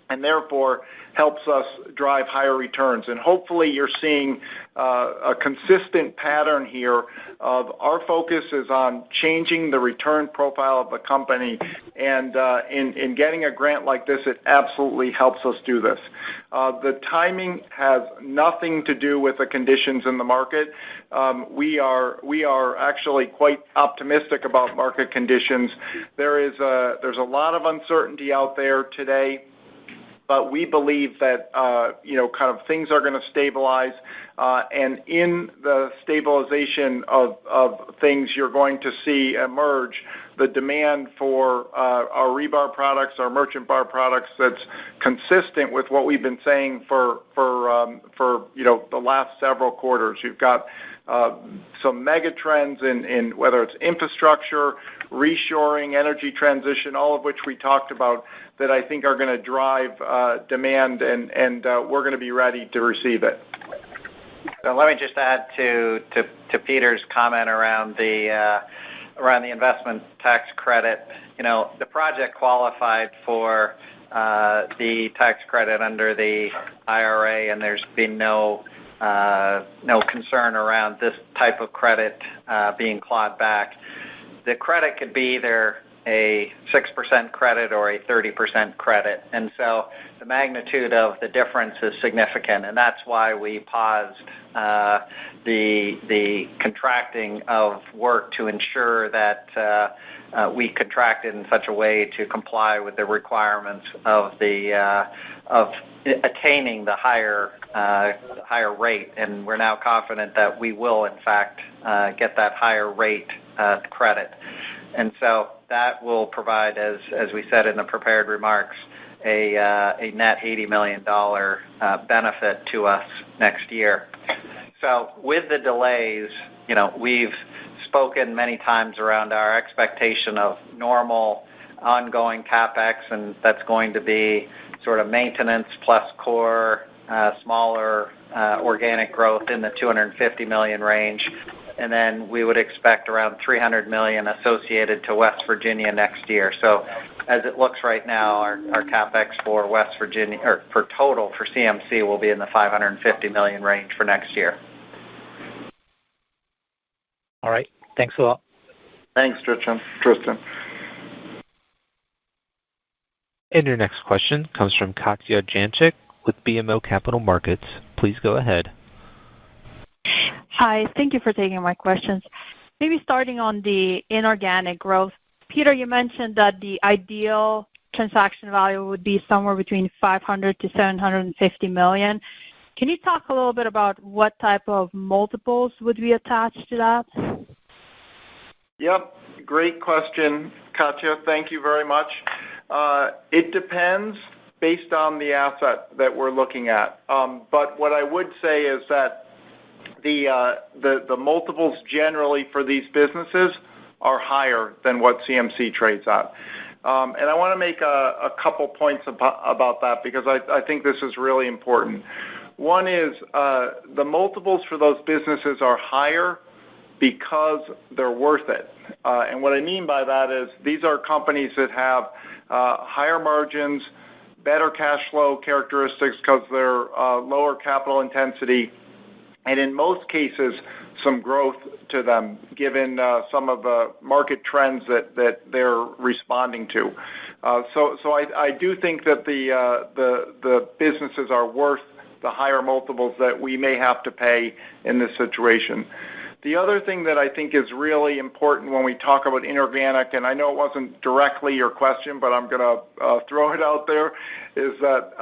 and therefore helps us drive higher returns. And hopefully you're seeing a consistent pattern here of our focus is on changing the return profile of the company, and in getting a grant like this, it absolutely helps us do this. The timing has nothing to do with the conditions in the market. We are actually quite optimistic about market conditions. There's a lot of uncertainty out there today, but we believe that kind of things are going to stabilize, and in the stabilization of things, you're going to see emerge the demand for our rebar products, our merchant bar products. That's consistent with what we've been saying for the last several quarters. You've got some mega trends in whether it's infrastructure, reshoring, energy transition, all of which we talked about, that I think are going to drive demand, and we're going to be ready to receive it. So let me just add to Peter's comment around the investment tax credit. The project qualified for the tax credit under the IRA, and there's been no concern around this type of credit being clawed back. The credit could be either a 6% credit or a 30% credit, and so the magnitude of the difference is significant, and that's why we paused the contracting of work to ensure that we contracted in such a way to comply with the requirements of attaining the higher rate, and we're now confident that we will in fact get that higher rate credit. And so that will provide, as we said in the prepared remarks, a net $80 million benefit to us next year. So with the delays, we've spoken many times around our expectation of normal ongoing CapEx, and that's going to be sort of maintenance plus core, smaller organic growth in the $250 million range. And then we would expect around $300 million associated to West Virginia next year. So as it looks right now, our CapEx for West Virginia, or for total for CMC, will be in the $550 million range for next year. All right. Thanks a lot. Thanks, Tristan. And your next question comes from Katja Jancic with BMO Capital Markets. Please go ahead. Hi, thank you for taking my questions. Maybe starting on the inorganic growth. Peter, you mentioned that the ideal transaction value would be somewhere between $500 to $750 million. Can you talk a little bit about what type of multiples would be attached to that? Yep, great question, Katja. Thank you very much. It depends based on the asset that we're looking at. But what I would say is that the multiples generally for these businesses are higher than what CMC trades at. And I want to make a couple points about that because I think this is really important. One is the multiples for those businesses are higher because they're worth it. And what I mean by that is these are companies that have higher margins, better cash flow characteristics because they're lower capital intensity, and in most cases, some growth to them, given some of the market trends that they're responding to. So I do think that the businesses are worth the higher multiples that we may have to pay in this situation. The other thing that I think is really important when we talk about inorganic, and I know it wasn't directly your question, but I'm going to throw it out there, is that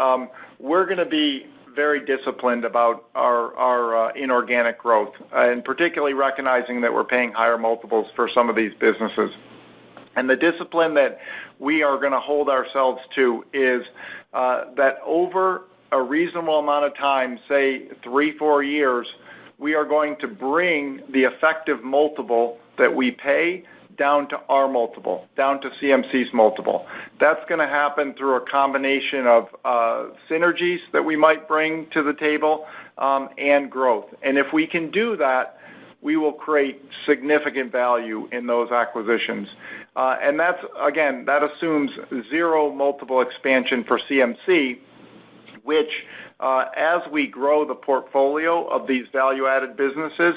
we're going to be very disciplined about our inorganic growth, and particularly recognizing that we're paying higher multiples for some of these businesses. And the discipline that we are going to hold ourselves to is that over a reasonable amount of time, say 3-4 years, we are going to bring the effective multiple that we pay down to our multiple, down to CMC's multiple. That's going to happen through a combination of synergies that we might bring to the table and growth. And if we can do that, we will create significant value in those acquisitions. And that's, again, that assumes zero multiple expansion for CMC, which as we grow the portfolio of these value-added businesses,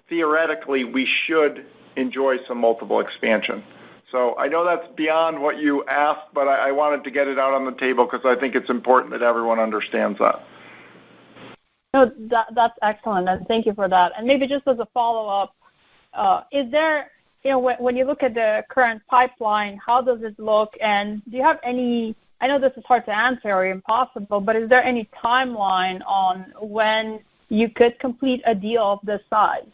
theoretically we should enjoy some multiple expansion. So I know that's beyond what you asked, but I wanted to get it out on the table because I think it's important that everyone understands that. No, that's excellent, and thank you for that. And maybe just as a follow-up, is there, when you look at the current pipeline, how does it look, and do you have any, I know this is hard to answer or impossible, but is there any timeline on when you could complete a deal of this size?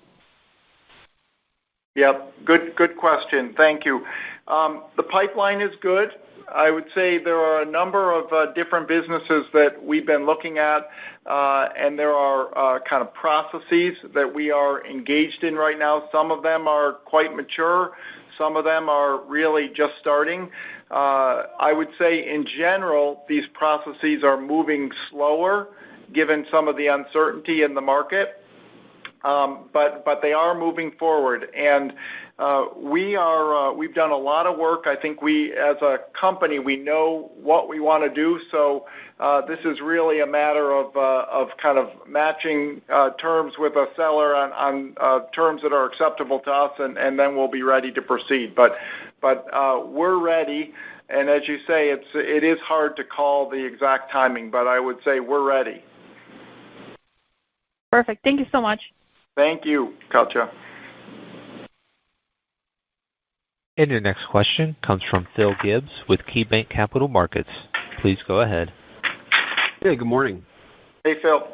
Yep, good question. Thank you. The pipeline is good. I would say there are a number of different businesses that we've been looking at, and there are kind of processes that we are engaged in right now. Some of them are quite mature. Some of them are really just starting. I would say in general, these processes are moving slower given some of the uncertainty in the market. But they are moving forward, and we've done a lot of work. I think we, as a company, we know what we want to do. So this is really a matter of kind of matching terms with a seller on terms that are acceptable to us, and then we'll be ready to proceed. But we're ready, and as you say, it is hard to call the exact timing, but I would say we're ready. Perfect. Thank you so much. Thank you, Katja. And your next question comes from Phil Gibbs with KeyBanc Capital Markets. Please go ahead. Hey, good morning. Hey, Phil.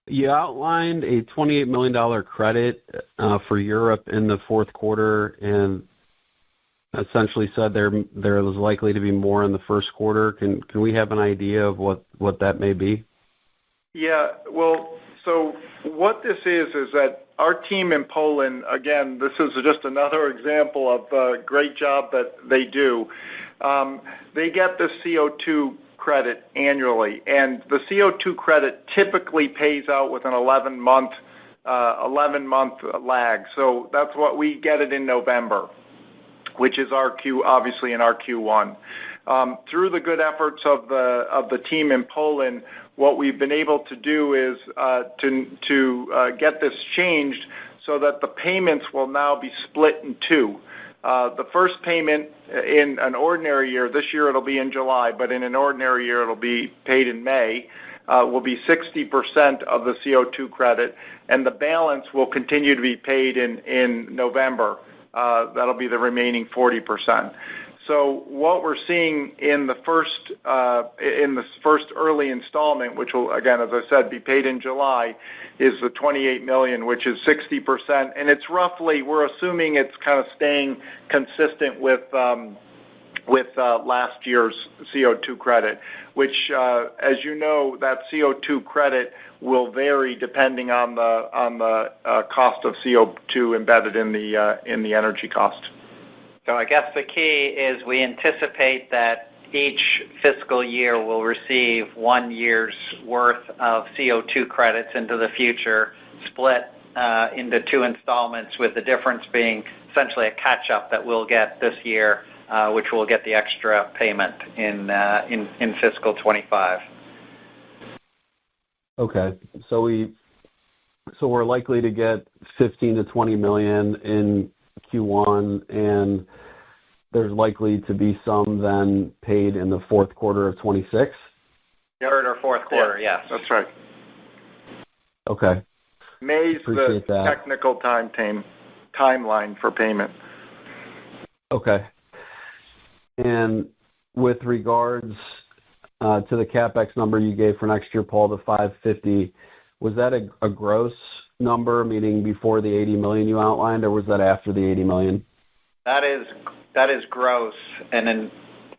You outlined a $28 million credit for Europe in the fourth quarter and essentially said there was likely to be more in the first quarter. Can we have an idea of what that may be? Yeah, well, so what this is that our team in Poland, again, this is just another example of the great job that they do. They get the CO2 credit annually, and the CO2 credit typically pays out with an 11-month lag. So that's what we get it in November, which is obviously in our Q1. Through the good efforts of the team in Poland, what we've been able to do is to get this changed so that the payments will now be split in two. The first payment in an ordinary year, this year it'll be in July, but in an ordinary year it'll be paid in May, will be 60% of the CO2 credit, and the balance will continue to be paid in November. That'll be the remaining 40%. So what we're seeing in the first early installment, which will, again, as I said, be paid in July, is the $28 million, which is 60%, and it's roughly, we're assuming it's kind of staying consistent with with last year's CO2 credit, which, as you know, that CO2 credit will vary depending on the cost of CO2 embedded in the energy cost. So I guess the key is we anticipate that each fiscal year will receive 1 year's worth of CO2 credits into the future, split into 2 installments, with the difference being essentially a catch-up that we'll get this year, which will get the extra payment in fiscal 25. Okay, so we're likely to get 15 to 20 million in Q1, and there's likely to be some then paid in the fourth quarter of 26. Third or fourth quarter, yes. That's right. Okay. May's Appreciate the that. technical timeline for payment. Okay. And with regards to the CapEx number you gave for next year, Paul, the 550, was that a gross number, meaning before the 80 million you outlined, or was that after the 80 million? That is gross, and then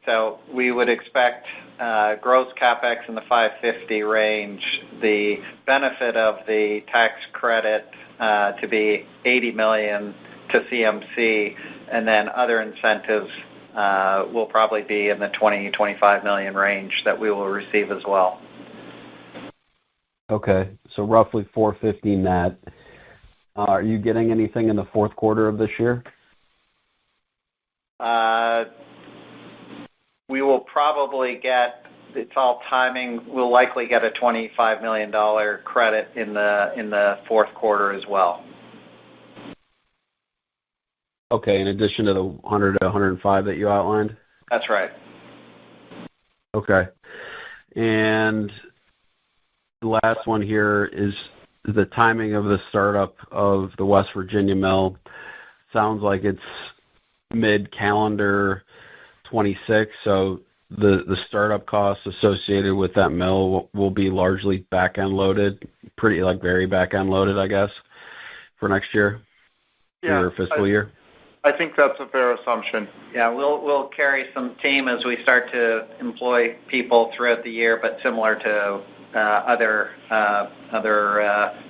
so we would expect gross capex in the 550 range. The benefit of the tax credit to be 80 million to CMC, and then other incentives will probably be in the 20-25 million range that we will receive as well. Okay, so roughly 450 net. Are you getting anything in the fourth quarter of this year? We will probably get, it's all timing, we'll likely get a $25 million credit in the fourth quarter as well. Okay, in addition to the 100 to 105 that you outlined? That's right. Okay. And the last one here is the timing of the startup of the West Virginia mill. Sounds like it's mid-calendar 26, so the startup costs associated with that mill will be largely back-end loaded, very back-end loaded, I guess, for next year, your fiscal year? I think that's a fair assumption. Yeah, we'll carry some team as we start to employ people throughout the year, but similar to other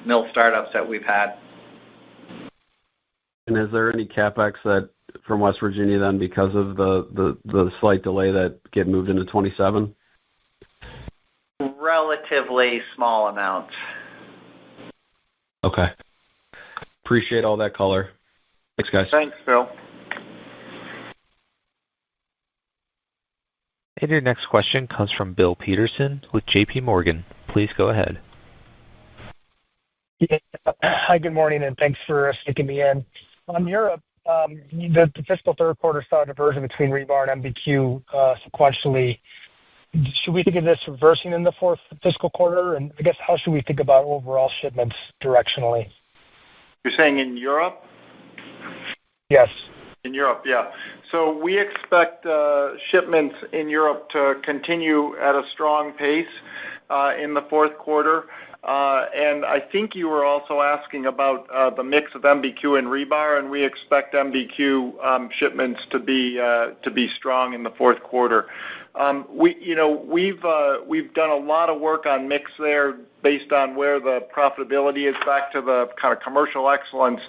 mill startups that we've had. And is there any capex that from West Virginia then, because of the slight delay, that get moved into 27? Relatively small amounts. Okay. Appreciate all that color. Thanks, guys. Thanks, Phil. And your next question comes from Bill Peterson with J.P. Morgan. Please go ahead. Yeah. Hi, good morning, and thanks for sticking me in. On Europe, the fiscal third quarter saw a diversion between rebar and MBQ sequentially. Should we think of this reversing in the fourth fiscal quarter? And I guess, how should we think about overall shipments directionally? You're saying in Europe? Yes. In Europe, yeah. So we expect shipments in Europe to continue at a strong pace in the fourth quarter. And I think you were also asking about the mix of MBQ and rebar, and we expect MBQ shipments to be strong in the fourth quarter. We've done a lot of work on mix there based on where the profitability is, back to the kind of commercial excellence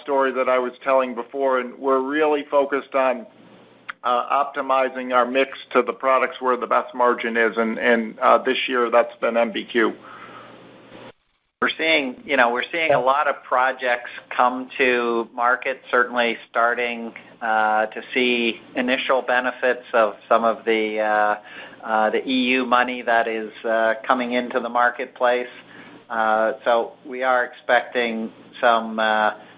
story that I was telling before, and we're really focused on optimizing our mix to the products where the best margin is, and this year that's been MBQ. We're seeing a lot of projects come to market, certainly starting to see initial benefits of some of the EU money that is coming into the marketplace. So we are expecting some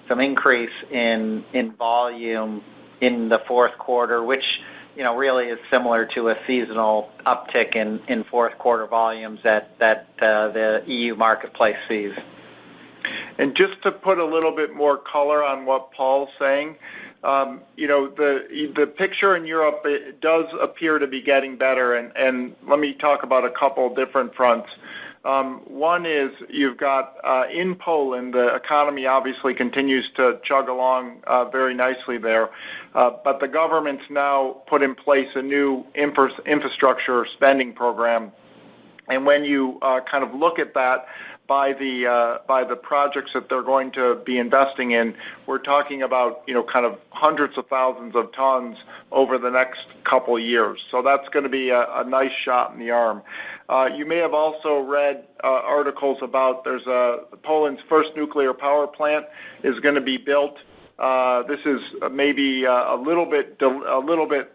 increase in volume in the fourth quarter, which really is similar to a seasonal uptick in fourth quarter volumes that the EU marketplace sees. And just to put a little bit more color on what Paul's saying, the picture in Europe, it does appear to be getting better, and let me talk about a couple different fronts. One is you've got in Poland, the economy obviously continues to chug along very nicely there, but the government's now put in place a new infrastructure spending program. And when you kind of look at that by the projects that they're going to be investing in, we're talking about kind of hundreds of thousands of tons over the next couple of years. So that's going to be a nice shot in the arm. You may have also read articles about Poland's first nuclear power plant is going to be built. This is maybe a little bit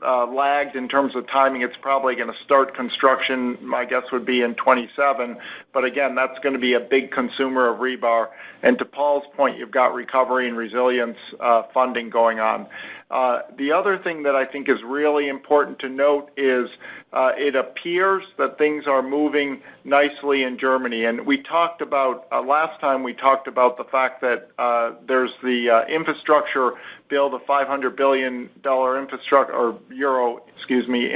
lagged in terms of timing. It's probably going to start construction. My guess would be in 27. But again, that's going to be a big consumer of rebar. And to Paul's point, you've got recovery and resilience funding going on. The other thing that I think is really important to note is it appears that things are moving nicely in Germany. And we talked about, last time we talked about the fact that there's the infrastructure bill, the $500 billion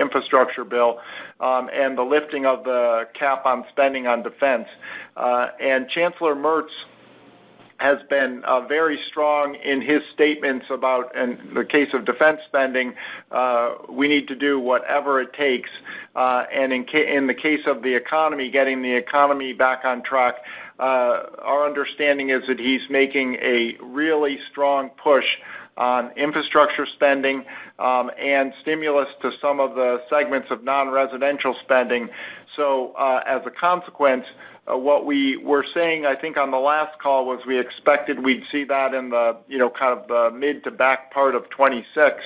infrastructure bill, and the lifting of the cap on spending on defense. And Chancellor Merz has been very strong in his statements about, in the case of defense spending, we need to do whatever it takes. And in the case of the economy, getting the economy back on track, our understanding is that he's making a really strong push on infrastructure spending and stimulus to some of the segments of non-residential spending. So as a consequence, what we were saying, I think, on the last call was we expected we'd see that in the, kind of the mid to back part of 26.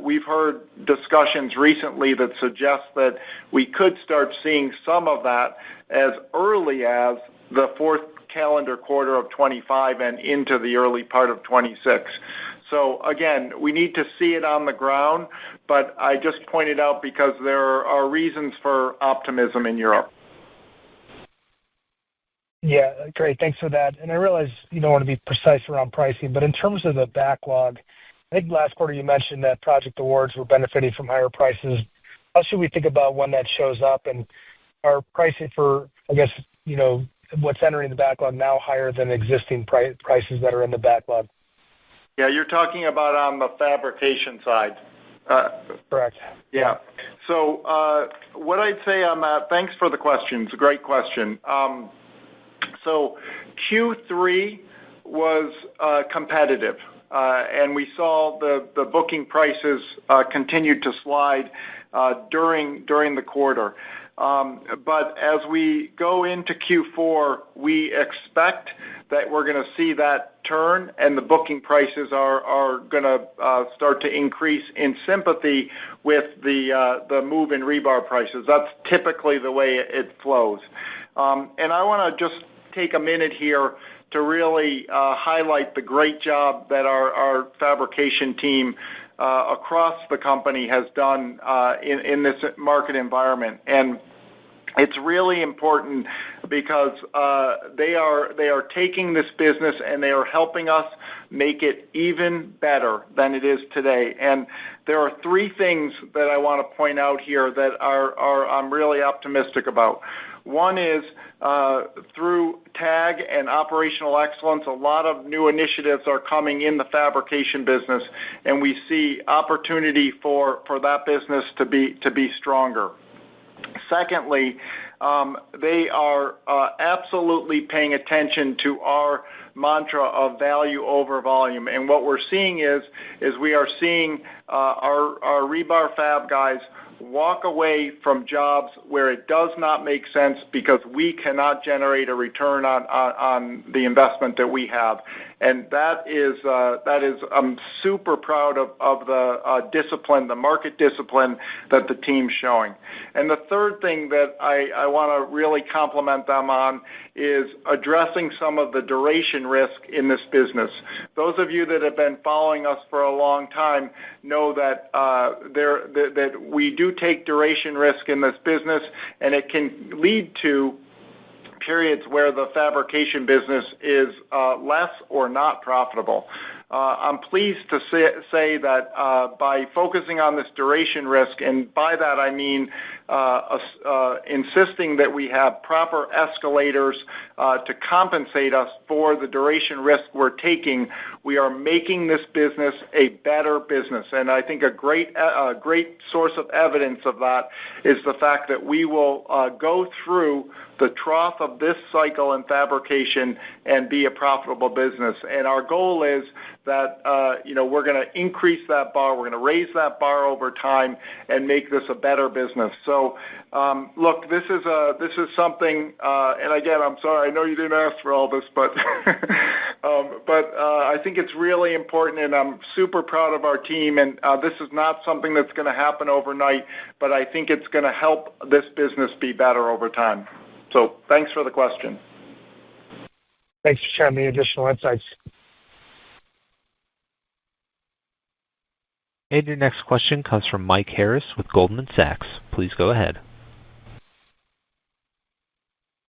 We've heard discussions recently that suggest that we could start seeing some of that as early as the fourth calendar quarter of 25 and into the early part of 26. So again, we need to see it on the ground, but I just pointed out because there are reasons for optimism in Europe. Yeah, great. Thanks for that. And I realize you don't want to be precise around pricing, but in terms of the backlog, I think last quarter you mentioned that project awards were benefiting from higher prices. How should we think about when that shows up? And are pricing for, I guess, what's entering the backlog now higher than existing prices that are in the backlog? Yeah, you're talking about on the fabrication side. Correct. Yeah. So what I'd say on that, thanks for the question. It's a great question. So Q3 was competitive, and we saw the booking prices continue to slide during the quarter. But as we go into Q4, we expect that we're going to see that turn, and the booking prices are going to start to increase in sympathy with the move in rebar prices. That's typically the way it flows. And I want to just take a minute here to really highlight the great job that our fabrication team across the company has done in this market environment. And it's really important because they are taking this business and they are helping us make it even better than it is today. And there are three things that I want to point out here that I'm really optimistic about. One is through TAG and operational excellence, a lot of new initiatives are coming in the fabrication business, and we see opportunity for that business to be stronger. Secondly, they are absolutely paying attention to our mantra of value over volume. And what we're seeing is we are seeing our rebar fab guys walk away from jobs where it does not make sense because we cannot generate a return on the investment that we have. And that is I'm super proud of the discipline, the market discipline that the team's showing. And the third thing that I want to really compliment them on is addressing some of the duration risk in this business. Those of you that have been following us for a long time know that that we do take duration risk in this business, and it can lead to periods where the fabrication business is less or not profitable. I'm pleased to say that by focusing on this duration risk, and by that I mean insisting that we have proper escalators to compensate us for the duration risk we're taking, we are making this business a better business. And I think a great source of evidence of that is the fact that we will go through the trough of this cycle in fabrication and be a profitable business. And our goal is that we're going to increase that bar, we're going to raise that bar over time, and make this a better business. So, look, this is something. And again, I'm sorry, I know you didn't ask for all this, but I think it's really important, and I'm super proud of our team. And this is not something that's going to happen overnight, but I think it's going to help this business be better over time. So thanks for the question. Thanks for sharing the additional insights. And your next question comes from Mike Harris with Goldman Sachs. Please go ahead.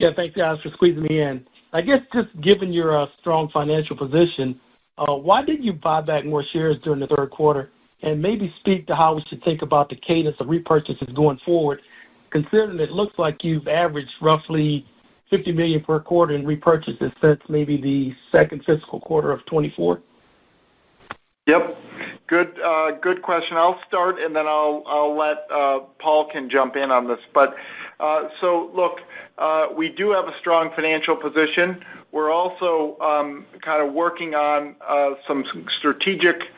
Yeah, thanks, guys, for squeezing me in. I guess just given your strong financial position, why didn't you buy back more shares during the third quarter? And maybe speak to how we should think about the cadence of repurchases going forward, considering it looks like you've averaged roughly $50 million per quarter in repurchases since maybe the second fiscal quarter of 24. Yep, good question. I'll start, and then I'll let Paul can jump in on this. But so look, we do have a strong financial position. We're also kind of working on some strategic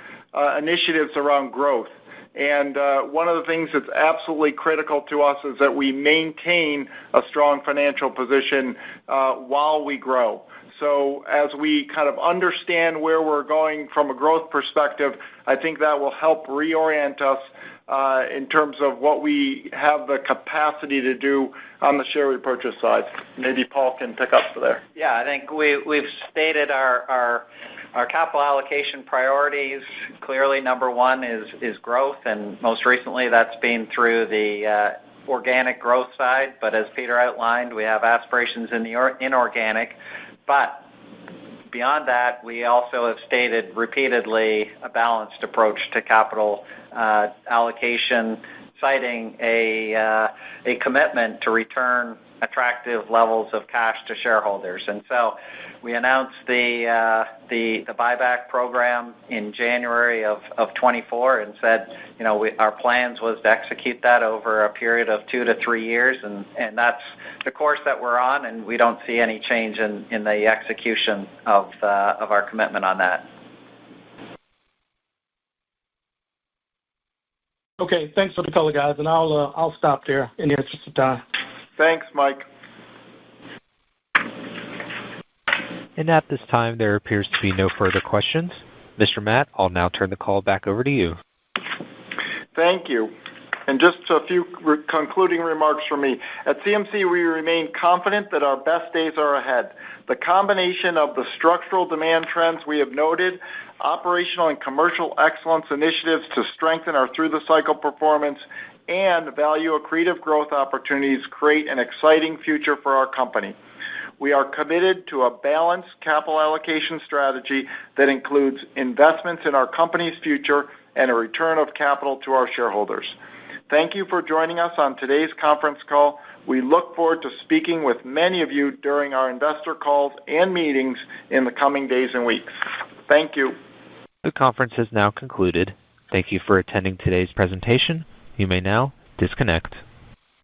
initiatives around growth. And one of the things that's absolutely critical to us is that we maintain a strong financial position while we grow. So as we kind of understand where we're going from a growth perspective, I think that will help reorient us in terms of what we have the capacity to do on the share repurchase side. Maybe Paul can pick up there. Yeah, I think we've stated our capital allocation priorities. Clearly, number one is growth, and most recently that's been through the organic growth side. But as Peter outlined, we have aspirations in the inorganic. But beyond that, we also have stated repeatedly a balanced approach to capital allocation, citing a commitment to return attractive levels of cash to shareholders. And so we announced the buyback program in January of 24 and said, our plans was to execute that over a period of 2 to 3 years, and that's the course that we're on, and we don't see any change in the execution of our commitment on that. Okay, thanks for the color, guys, and I'll stop there in the interest of time. Thanks, Mike. And at this time, there appears to be no further questions. Mr. Matt, I'll now turn the call back over to you. Thank you. And just a few concluding remarks from me. At CMC, we remain confident that our best days are ahead. The combination of the structural demand trends we have noted, operational and commercial excellence initiatives to strengthen our through-the-cycle performance, and value accretive growth opportunities create an exciting future for our company. We are committed to a balanced capital allocation strategy that includes investments in our company's future and a return of capital to our shareholders. Thank you for joining us on today's conference call. We look forward to speaking with many of you during our investor calls and meetings in the coming days and weeks. Thank you. The conference has now concluded. Thank you for attending today's presentation. You may now disconnect.